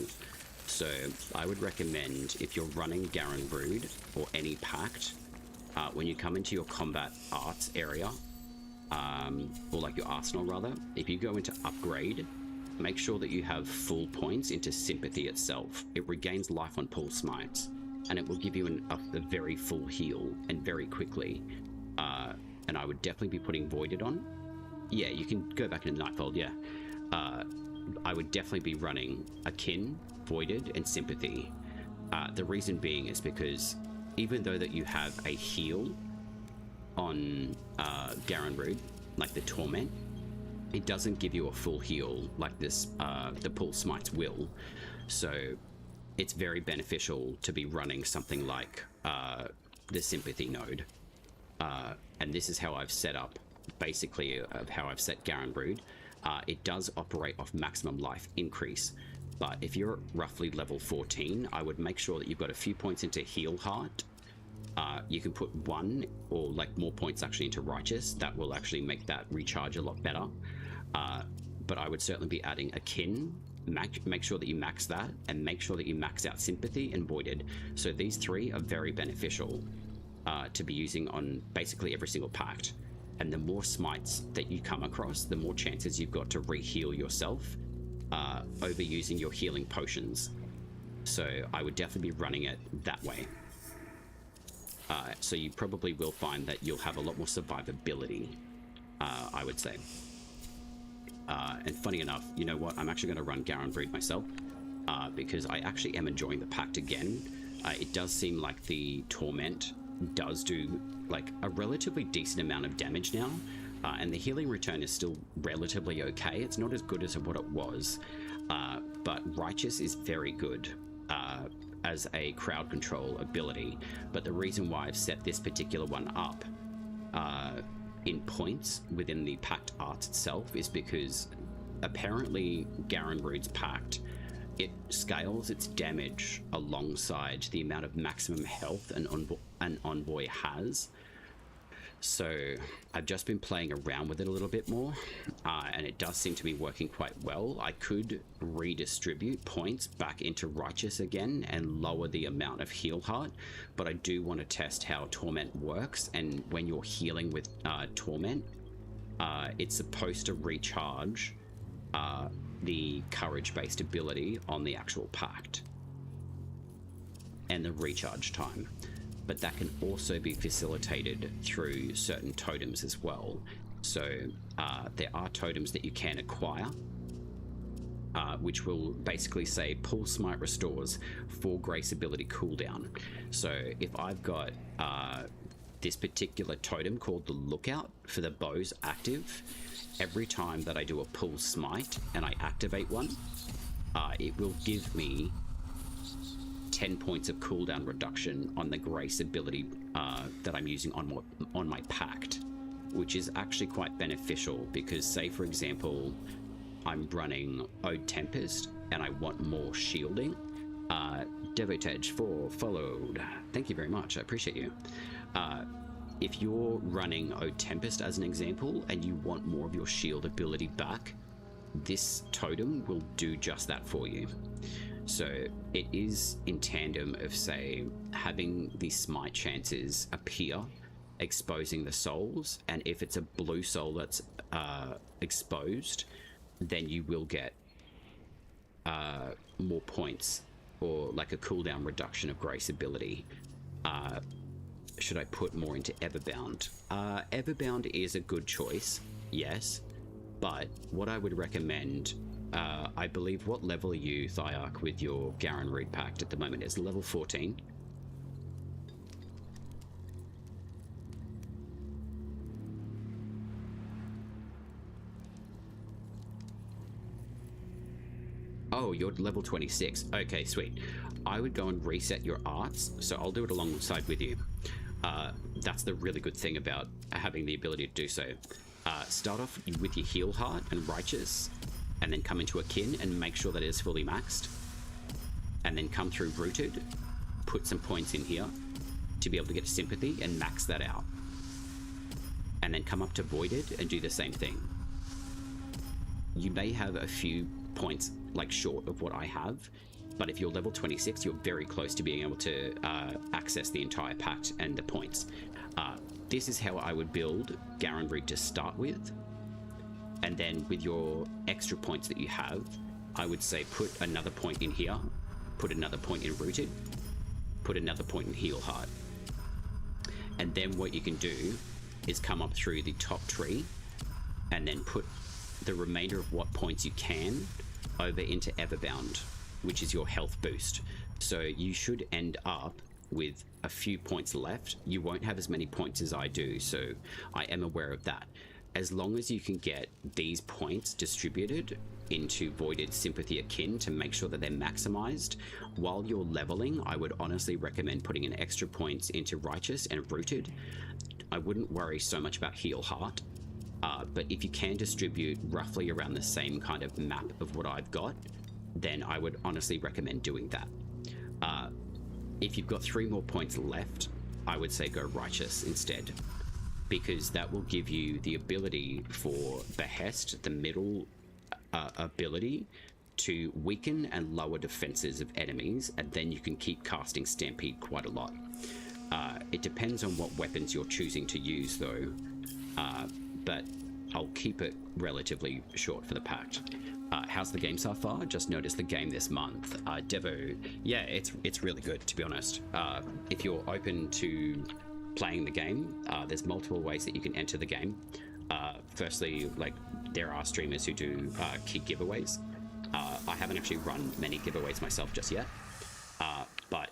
So I would recommend, if you're running Garen Root or any Pact, when you come into your combat arts area, or like your arsenal rather, if you go into upgrade, make sure that you have full points into sympathy itself. It regains life on pull smites, and it will give you a very full heal and very quickly. And I would definitely be putting Voided on. Yeah, you can go back into Nightfold, yeah. I would definitely be running Akin, Voided, and Sympathy. The reason being is because even though that you have a heal on Garen Root, like the Torment, it doesn't give you a full heal like this, the Pull Smites will. So it's very beneficial to be running something like the Sympathy node. And this is how I've set up, basically, of how I've set Garen Root. It does operate off maximum life increase. But if you're roughly level 14, I would make sure that you've got a few points into Heal Heart. You can put one or like more points actually into Righteous. That will actually make that recharge a lot better. But I would certainly be adding Akin. Make sure that you max that, and make sure that you max out Sympathy and Voided. So these three are very beneficial to be using on basically every single pact. And the more smites that you come across, the more chances you've got to re-heal yourself over using your healing potions. So I would definitely be running it that way. So you probably will find that you'll have a lot more survivability, I would say. And funny enough, you know what? I'm actually going to run Garen Root myself because I actually am enjoying the pact again. It does seem like the Torment does do like a relatively decent amount of damage now, and the healing return is still relatively okay. It's not as good as what it was, but Righteous is very good as a crowd control ability. But the reason why I've set this particular one up in points within the Pact art itself is because apparently Garen Root's Pact, it scales its damage alongside the amount of maximum health an envoy has. So I've just been playing around with it a little bit more, and it does seem to be working quite well. I could redistribute points back into Righteous again and lower the amount of Heal Heart, but I do want to test how Torment works. And when you're healing with Torment, it's supposed to recharge the courage-based ability on the actual Pact and the recharge time. But that can also be facilitated through certain totems as well. So there are totems that you can acquire, which will basically say Pull Smite restores 4 grace ability cooldown. So if I've got this particular totem called the Lookout for the bows active, every time that I do a Pull Smite and I activate one, it will give me 10 points of cooldown reduction on the grace ability that I'm using on my Pact, which is actually quite beneficial because, say for example, I'm running Ode Tempest and I want more shielding. Devotege 4 followed. Thank you very much. I appreciate you. If you're running Ode Tempest as an example and you want more of your shield ability back, this totem will do just that for you. So it is in tandem of, say, having the smite chances appear, exposing the souls, and if it's a blue soul that's exposed, then you will get more points or like a cooldown reduction of grace ability. Should I put more into Everbound? Everbound is a good choice, yes, but what I would recommend, I believe, what level are you, Thyarch, with your Garen Root Pact at the moment? Is level 14? Oh, you're level 26. Okay, sweet. I would go and reset your arts, so I'll do it alongside with you. That's the really good thing about having the ability to do so. Start off with your Heal Heart and Righteous, and then come into Akin and make sure that it is fully maxed. And then come through Rooted, put some points in here to be able to get Sympathy and max that out. And then come up to Voided and do the same thing. You may have a few points like short of what I have, but if you're level 26, you're very close to being able to access the entire pact and the points. This is how I would build Garen Root to start with, and then with your extra points that you have, I would say put another point in here, put another point in Rooted, put another point in Heal Heart, and then what you can do is come up through the top tree and then put the remainder of what points you can over into Everbound, which is your health boost. So you should end up with a few points left. You won't have as many points as I do, so I am aware of that. As long as you can get these points distributed into Voided, Sympathy, Akin to make sure that they're maximized, while you're leveling, I would honestly recommend putting in extra points into Righteous and Rooted. I wouldn't worry so much about Heal Heart. But if you can distribute roughly around the same kind of map of what I've got, then I would honestly recommend doing that. If you've got 3 more points left, I would say go Righteous instead, because that will give you the ability for Behest, the middle ability, to weaken and lower defenses of enemies, and then you can keep casting Stampede quite a lot. It depends on what weapons you're choosing to use though, but I'll keep it relatively short for the Pact. How's the game so far? Just noticed the game this month. Devo, yeah, it's really good, to be honest. If you're open to playing the game, there's multiple ways that you can enter the game. Firstly, like, there are streamers who do kit giveaways. I haven't actually run many giveaways myself just yet, but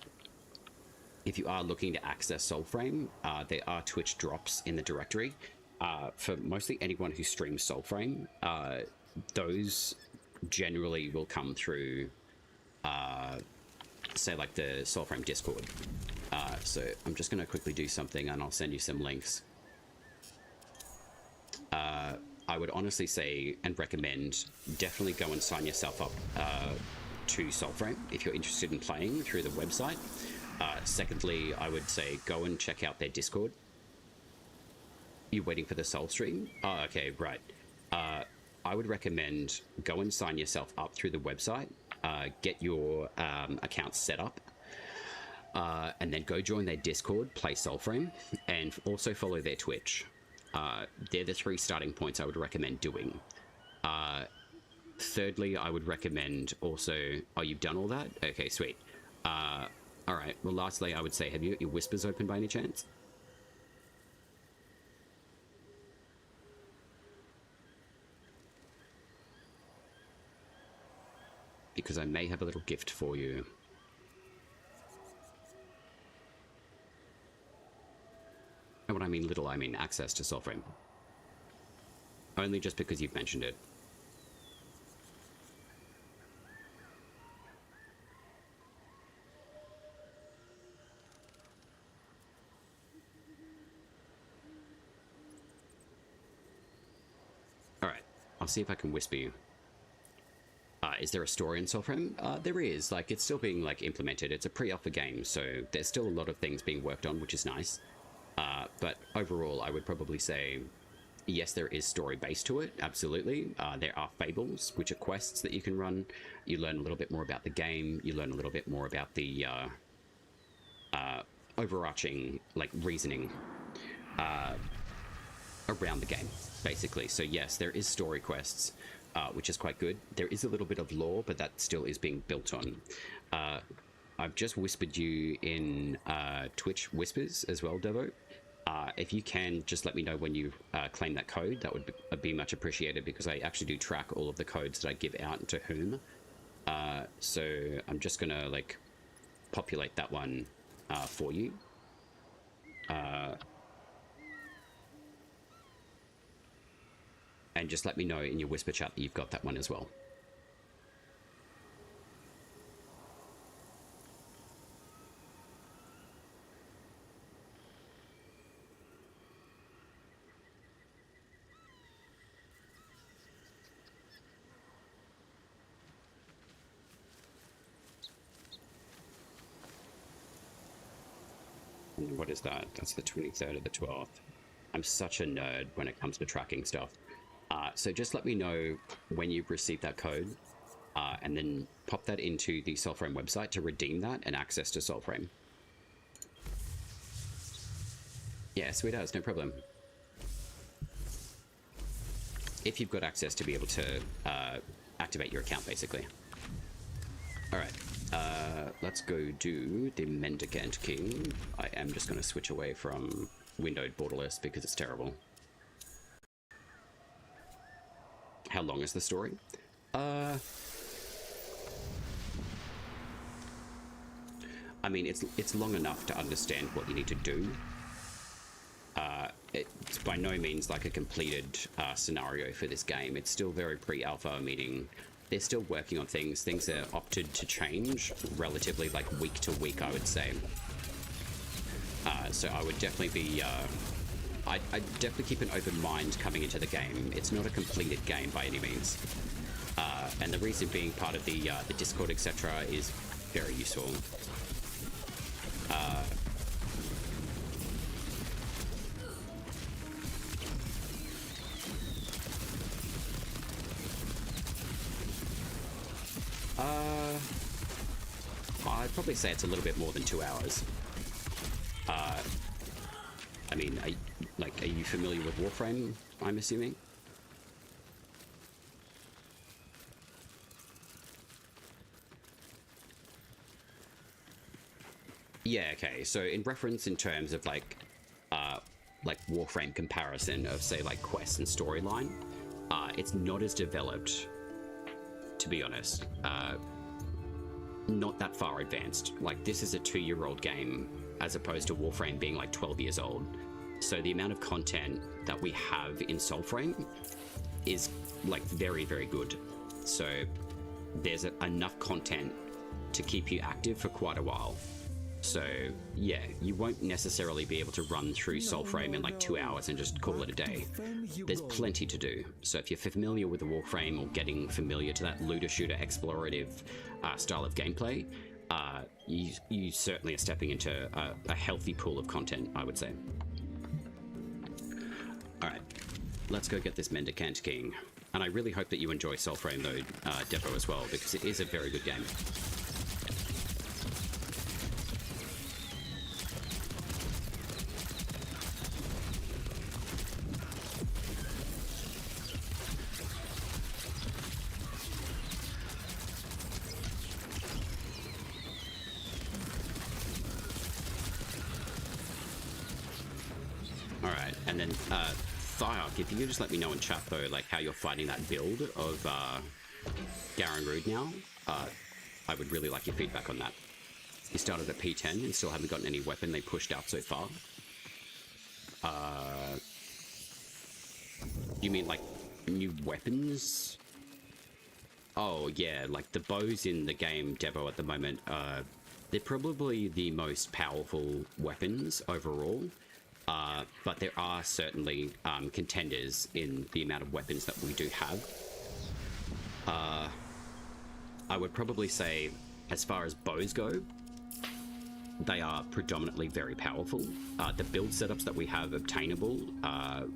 if you are looking to access Soulframe, there are Twitch drops in the directory. For mostly anyone who streams Soulframe, those generally will come through, say, like the Soulframe Discord. So I'm just going to quickly do something and I'll send you some links. I would honestly say and recommend definitely go and sign yourself up to Soulframe if you're interested in playing through the website. Secondly, I would say go and check out their Discord. You're waiting for the Soul stream? Oh, okay, right. I would recommend go and sign yourself up through the website, get your account set up, and then go join their Discord, play Soulframe, and also follow their Twitch. They're the 3 starting points I would recommend doing. Thirdly, I would recommend also... Oh, you've done all that? Okay, sweet. All right, well, lastly, I would say, have you got your Whispers open by any chance? Because I may have a little gift for you. And when I mean little, I mean access to Soulframe. Only just because you've mentioned it. Alright, I'll see if I can whisper you. Is there a story in Soulframe? There is. Like, it's still being, like, implemented. It's a pre-alpha game, so there's still a lot of things being worked on, which is nice. But overall, I would probably say, yes, there is story base to it, absolutely. There are fables, which are quests that you can run. You learn a little bit more about the game. You learn a little bit more about the overarching, like, reasoning around the game, basically. So yes, there is story quests, which is quite good. There is a little bit of lore, but that still is being built on. I've just whispered you in Twitch whispers as well, Devo. If you can, just let me know when you claim that code. That would be much appreciated, because I actually do track all of the codes that I give out to whom. So I'm just gonna like populate that one for you. And just let me know in your whisper chat that you've got that one as well. And what is that? That's the 23rd of the 12th. I'm such a nerd when it comes to tracking stuff. So just let me know when you've received that code, and then pop that into the Soulframe website to redeem that and access to Soulframe. Yeah, sweet as, no problem. If you've got access to be able to activate your account, basically. Alright, let's go do the Mendicant King. I am just going to switch away from windowed borderless because it's terrible. How long is the story? I mean, it's long enough to understand what you need to do. It's by no means like a completed scenario for this game. It's still very pre-alpha, meaning they're still working on things. Things are opted to change relatively like week to week, I would say. So I would definitely be... I'd definitely keep an open mind coming into the game. It's not a completed game by any means. And the reason being part of the Discord, etc. is very useful. I'd probably say it's a little bit more than 2 hours. I mean, are you familiar with Warframe, I'm assuming? Yeah, okay. So in reference in terms of like Warframe comparison of, say, like quests and storyline, it's not as developed, to be honest. Not that far advanced. Like, this is a 2-year-old game as opposed to Warframe being like 12 years old. So the amount of content that we have in Soulframe is like very, very good. So there's enough content to keep you active for quite a while. So yeah, you won't necessarily be able to run through Soulframe in like 2 hours and just call it a day. There's plenty to do. So if you're familiar with the Warframe or getting familiar to that looter shooter explorative style of gameplay, you certainly are stepping into a healthy pool of content, I would say. Alright, let's go get this Mendicant King. And I really hope that you enjoy Soulframe though, Devo, as well, because it is a very good game. Alright, and then Thyark, if you could just let me know in chat though, like how you're fighting that build of Garen Rude now, I would really like your feedback on that. You started at P10 and still haven't gotten any weapon they pushed out so far. You mean like new weapons? Oh yeah, like the bows in the game, Devo, at the moment, they're probably the most powerful weapons overall. But there are certainly contenders in the amount of weapons that we do have. I would probably say, as far as bows go, they are predominantly very powerful. The build setups that we have obtainable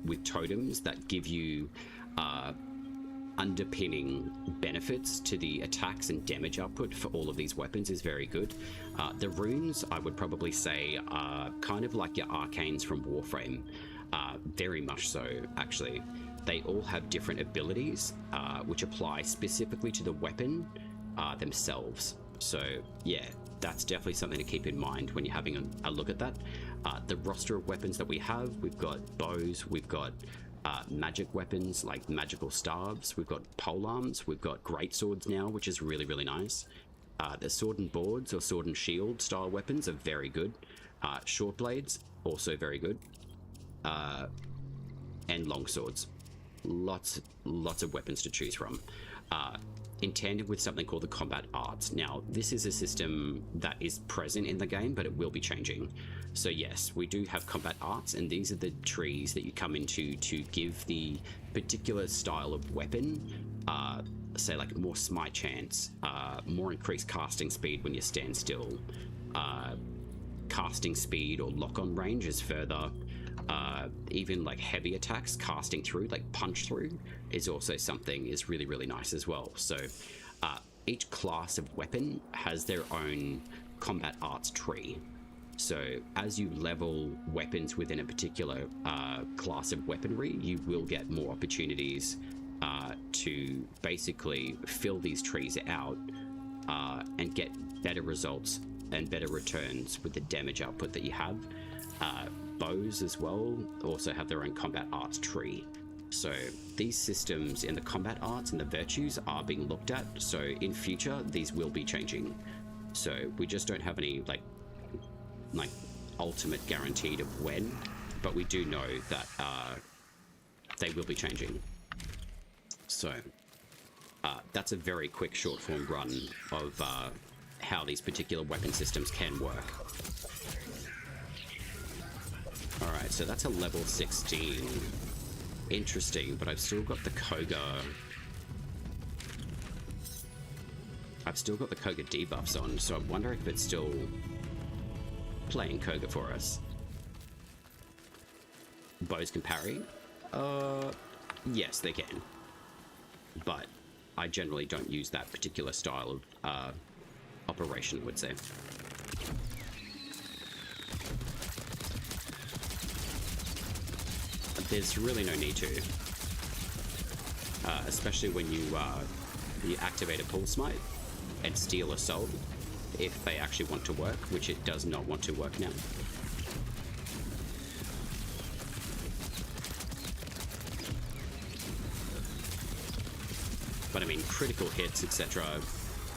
with totems that give you underpinning benefits to the attacks and damage output for all of these weapons is very good. The runes, I would probably say, are kind of like your arcanes from Warframe. Very much so, actually. They all have different abilities, which apply specifically to the weapon themselves. So yeah, that's definitely something to keep in mind when you're having a look at that. The roster of weapons that we have, we've got bows, we've got magic weapons like magical staves, we've got polearms, we've got great swords now, which is really, really nice. The sword and boards or sword and shield style weapons are very good. Short blades, also very good. And long swords. Lots of weapons to choose from. In tandem with something called the combat arts. Now, this is a system that is present in the game, but it will be changing. So yes, we do have combat arts, and these are the trees that you come into to give the particular style of weapon, say like more smite chance, more increased casting speed when you stand still, casting speed or lock-on range is further, even like heavy attacks, casting through, like punch through, is also something is really, really nice as well. So each class of weapon has their own combat arts tree. So as you level weapons within a particular class of weaponry, you will get more opportunities to basically fill these trees out and get better results and better returns with the damage output that you have. Bows as well also have their own combat arts tree. So these systems in the combat arts and the virtues are being looked at. So in future, these will be changing. So we just don't have any like ultimate guaranteed of when, but we do know that they will be changing. So that's a very quick short form run of how these particular weapon systems can work. Alright, so that's a level 16. Interesting, but I've still got the Koga. I've still got the Koga debuffs on, so I wonder if it's still playing Koga for us. Bows can parry? Yes, they can. But I generally don't use that particular style of operation, I would say. There's really no need to, especially when you activate a pull smite and steal a soul, if they actually want to work, which it does not want to work now. But I mean, critical hits, etc.,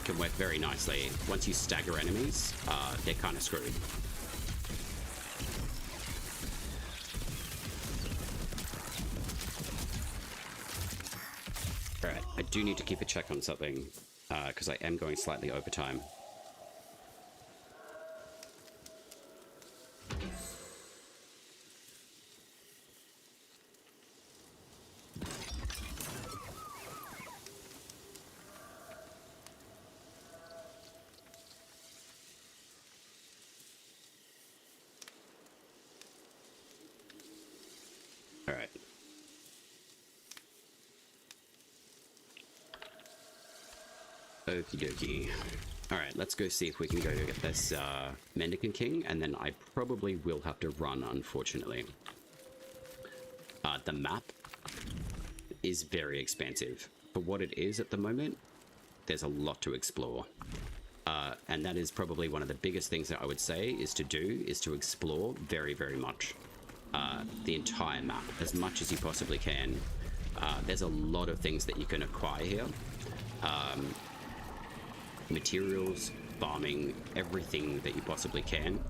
can work very nicely. Once you stagger enemies, they're kind of screwed. Alright, I do need to keep a check on something, because I am going slightly over time. Alright. Okie dokie. Alright, let's go see if we can go get this Mendicant King, and then I probably will have to run, unfortunately. The map is very expansive. For what it is at the moment, there's a lot to explore. And that is probably one of the biggest things that I would say is to explore very, very much. The entire map, as much as you possibly can. There's a lot of things that you can acquire here. Materials, farming, everything that you possibly can.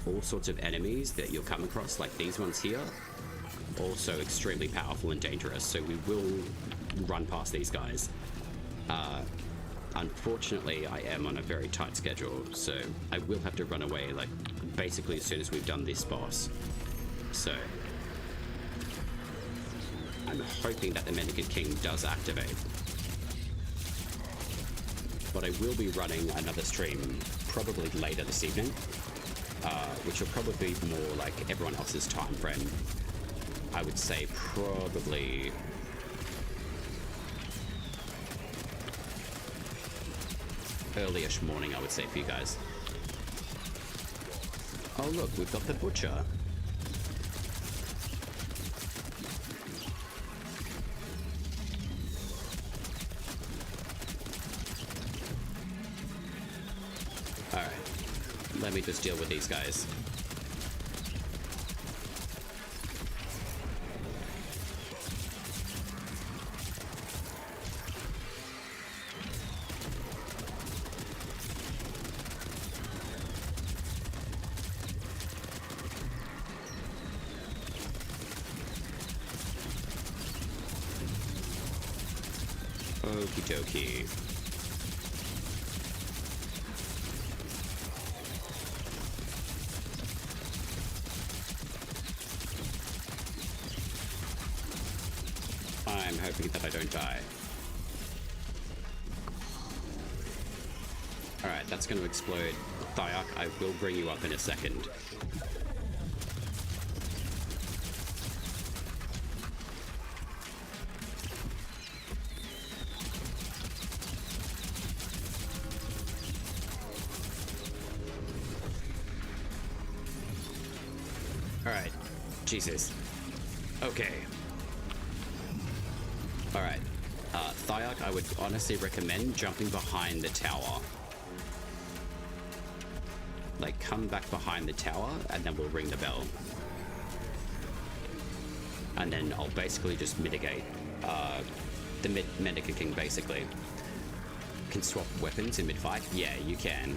All sorts of enemies that you'll come across, like these ones here, also extremely powerful and dangerous, so we will run past these guys. Unfortunately, I am on a very tight schedule, so I will have to run away, like, basically as soon as we've done this boss. So I'm hoping that the Mendicant King does activate. But I will be running another stream probably later this evening, which will probably be more like everyone else's time frame. I would say probably early-ish morning, I would say, for you guys. Oh look, we've got the butcher. let me just deal with these guys. Okie dokie. I'm hoping that I don't die. Alright, that's going to explode. Thayok, I will bring you up in a second. Alright, Jesus. Okay. Alright, Thayok, I would honestly recommend jumping behind the tower. Like, come back behind the tower, and then we'll ring the bell. And then I'll basically just mitigate, the Mendicant King, basically. Can swap weapons in mid-fight? Yeah, you can.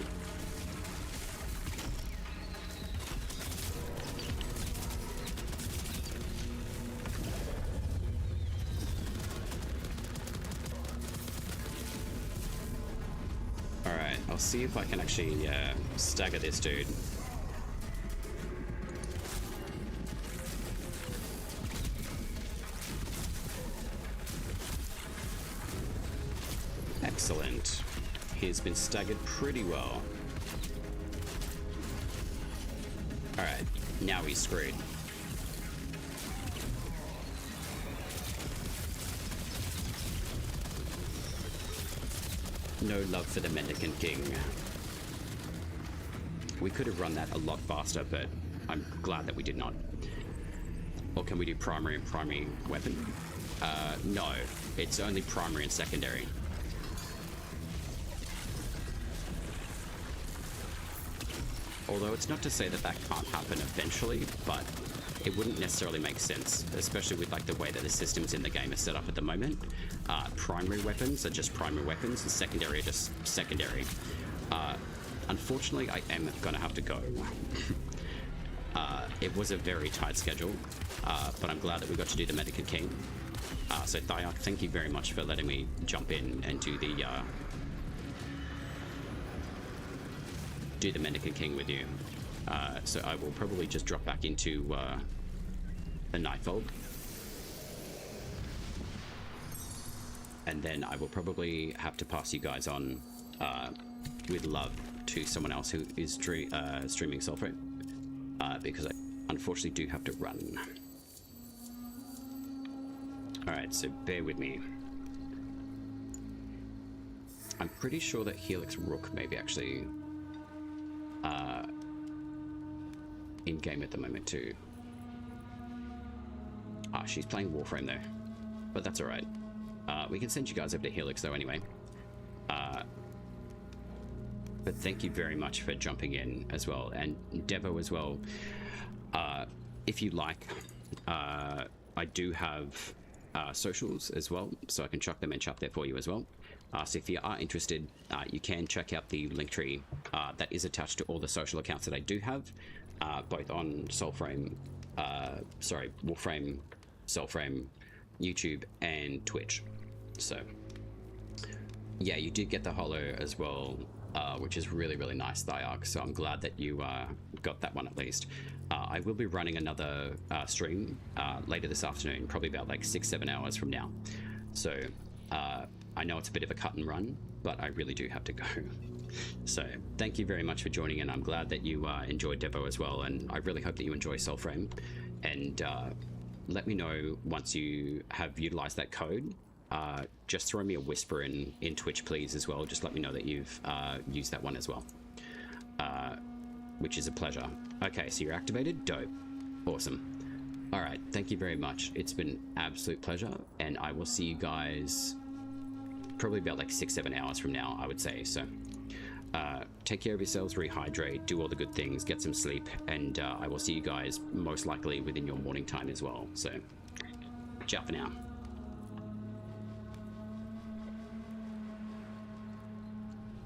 I'll see if I can actually stagger this dude. Excellent. He's been staggered pretty well. Alright, now he's screwed. No love for the Mendicant King. We could have run that a lot faster, but I'm glad that we did not. Or can we do primary and primary weapon? No, it's only primary and secondary. Although it's not to say that that can't happen eventually, but it wouldn't necessarily make sense, especially with like the way that the systems in the game are set up at the moment. Primary weapons are just primary weapons, and secondary are just secondary. Unfortunately, I am gonna have to go. It was a very tight schedule, but I'm glad that we got to do the Mendicant King. So Thayok, thank you very much for letting me jump in and do the Mendicant King with you. So I will probably just drop back into the Nightfold. And then I will probably have to pass you guys on with love to someone else who is streaming Soulframe, because I unfortunately do have to run. Alright, so bear with me. I'm pretty sure that Helix Rook may be actually in game at the moment too. She's playing Warframe though, but that's alright. We can send you guys over to Helix though anyway. But thank you very much for jumping in as well, and Devo as well. If you like, I do have socials as well, so I can chuck them in chat there for you as well. So if you are interested, you can check out the link tree that is attached to all the social accounts that I do have, both on Soulframe, Warframe, Soulframe, YouTube, and Twitch. So yeah, you did get the holo as well, which is really, really nice, Thayok. So I'm glad that you got that one at least. I will be running another stream later this afternoon, probably about like 6-7 hours from now. So I know it's a bit of a cut and run, but I really do have to go. So thank you very much for joining in. I'm glad that you enjoyed Devo as well, and I really hope that you enjoy Soulframe. And let me know once you have utilized that code. Just throw me a whisper in Twitch, please, as well. Just let me know that you've used that one as well, which is a pleasure. Okay, so you're activated. Dope. Awesome. All right, thank you very much. It's been an absolute pleasure, and I will see you guys probably about like 6-7 hours from now, I would say. So Take care of yourselves, rehydrate, do all the good things, get some sleep, and I will see you guys most likely within your morning time as well. So, ciao for now.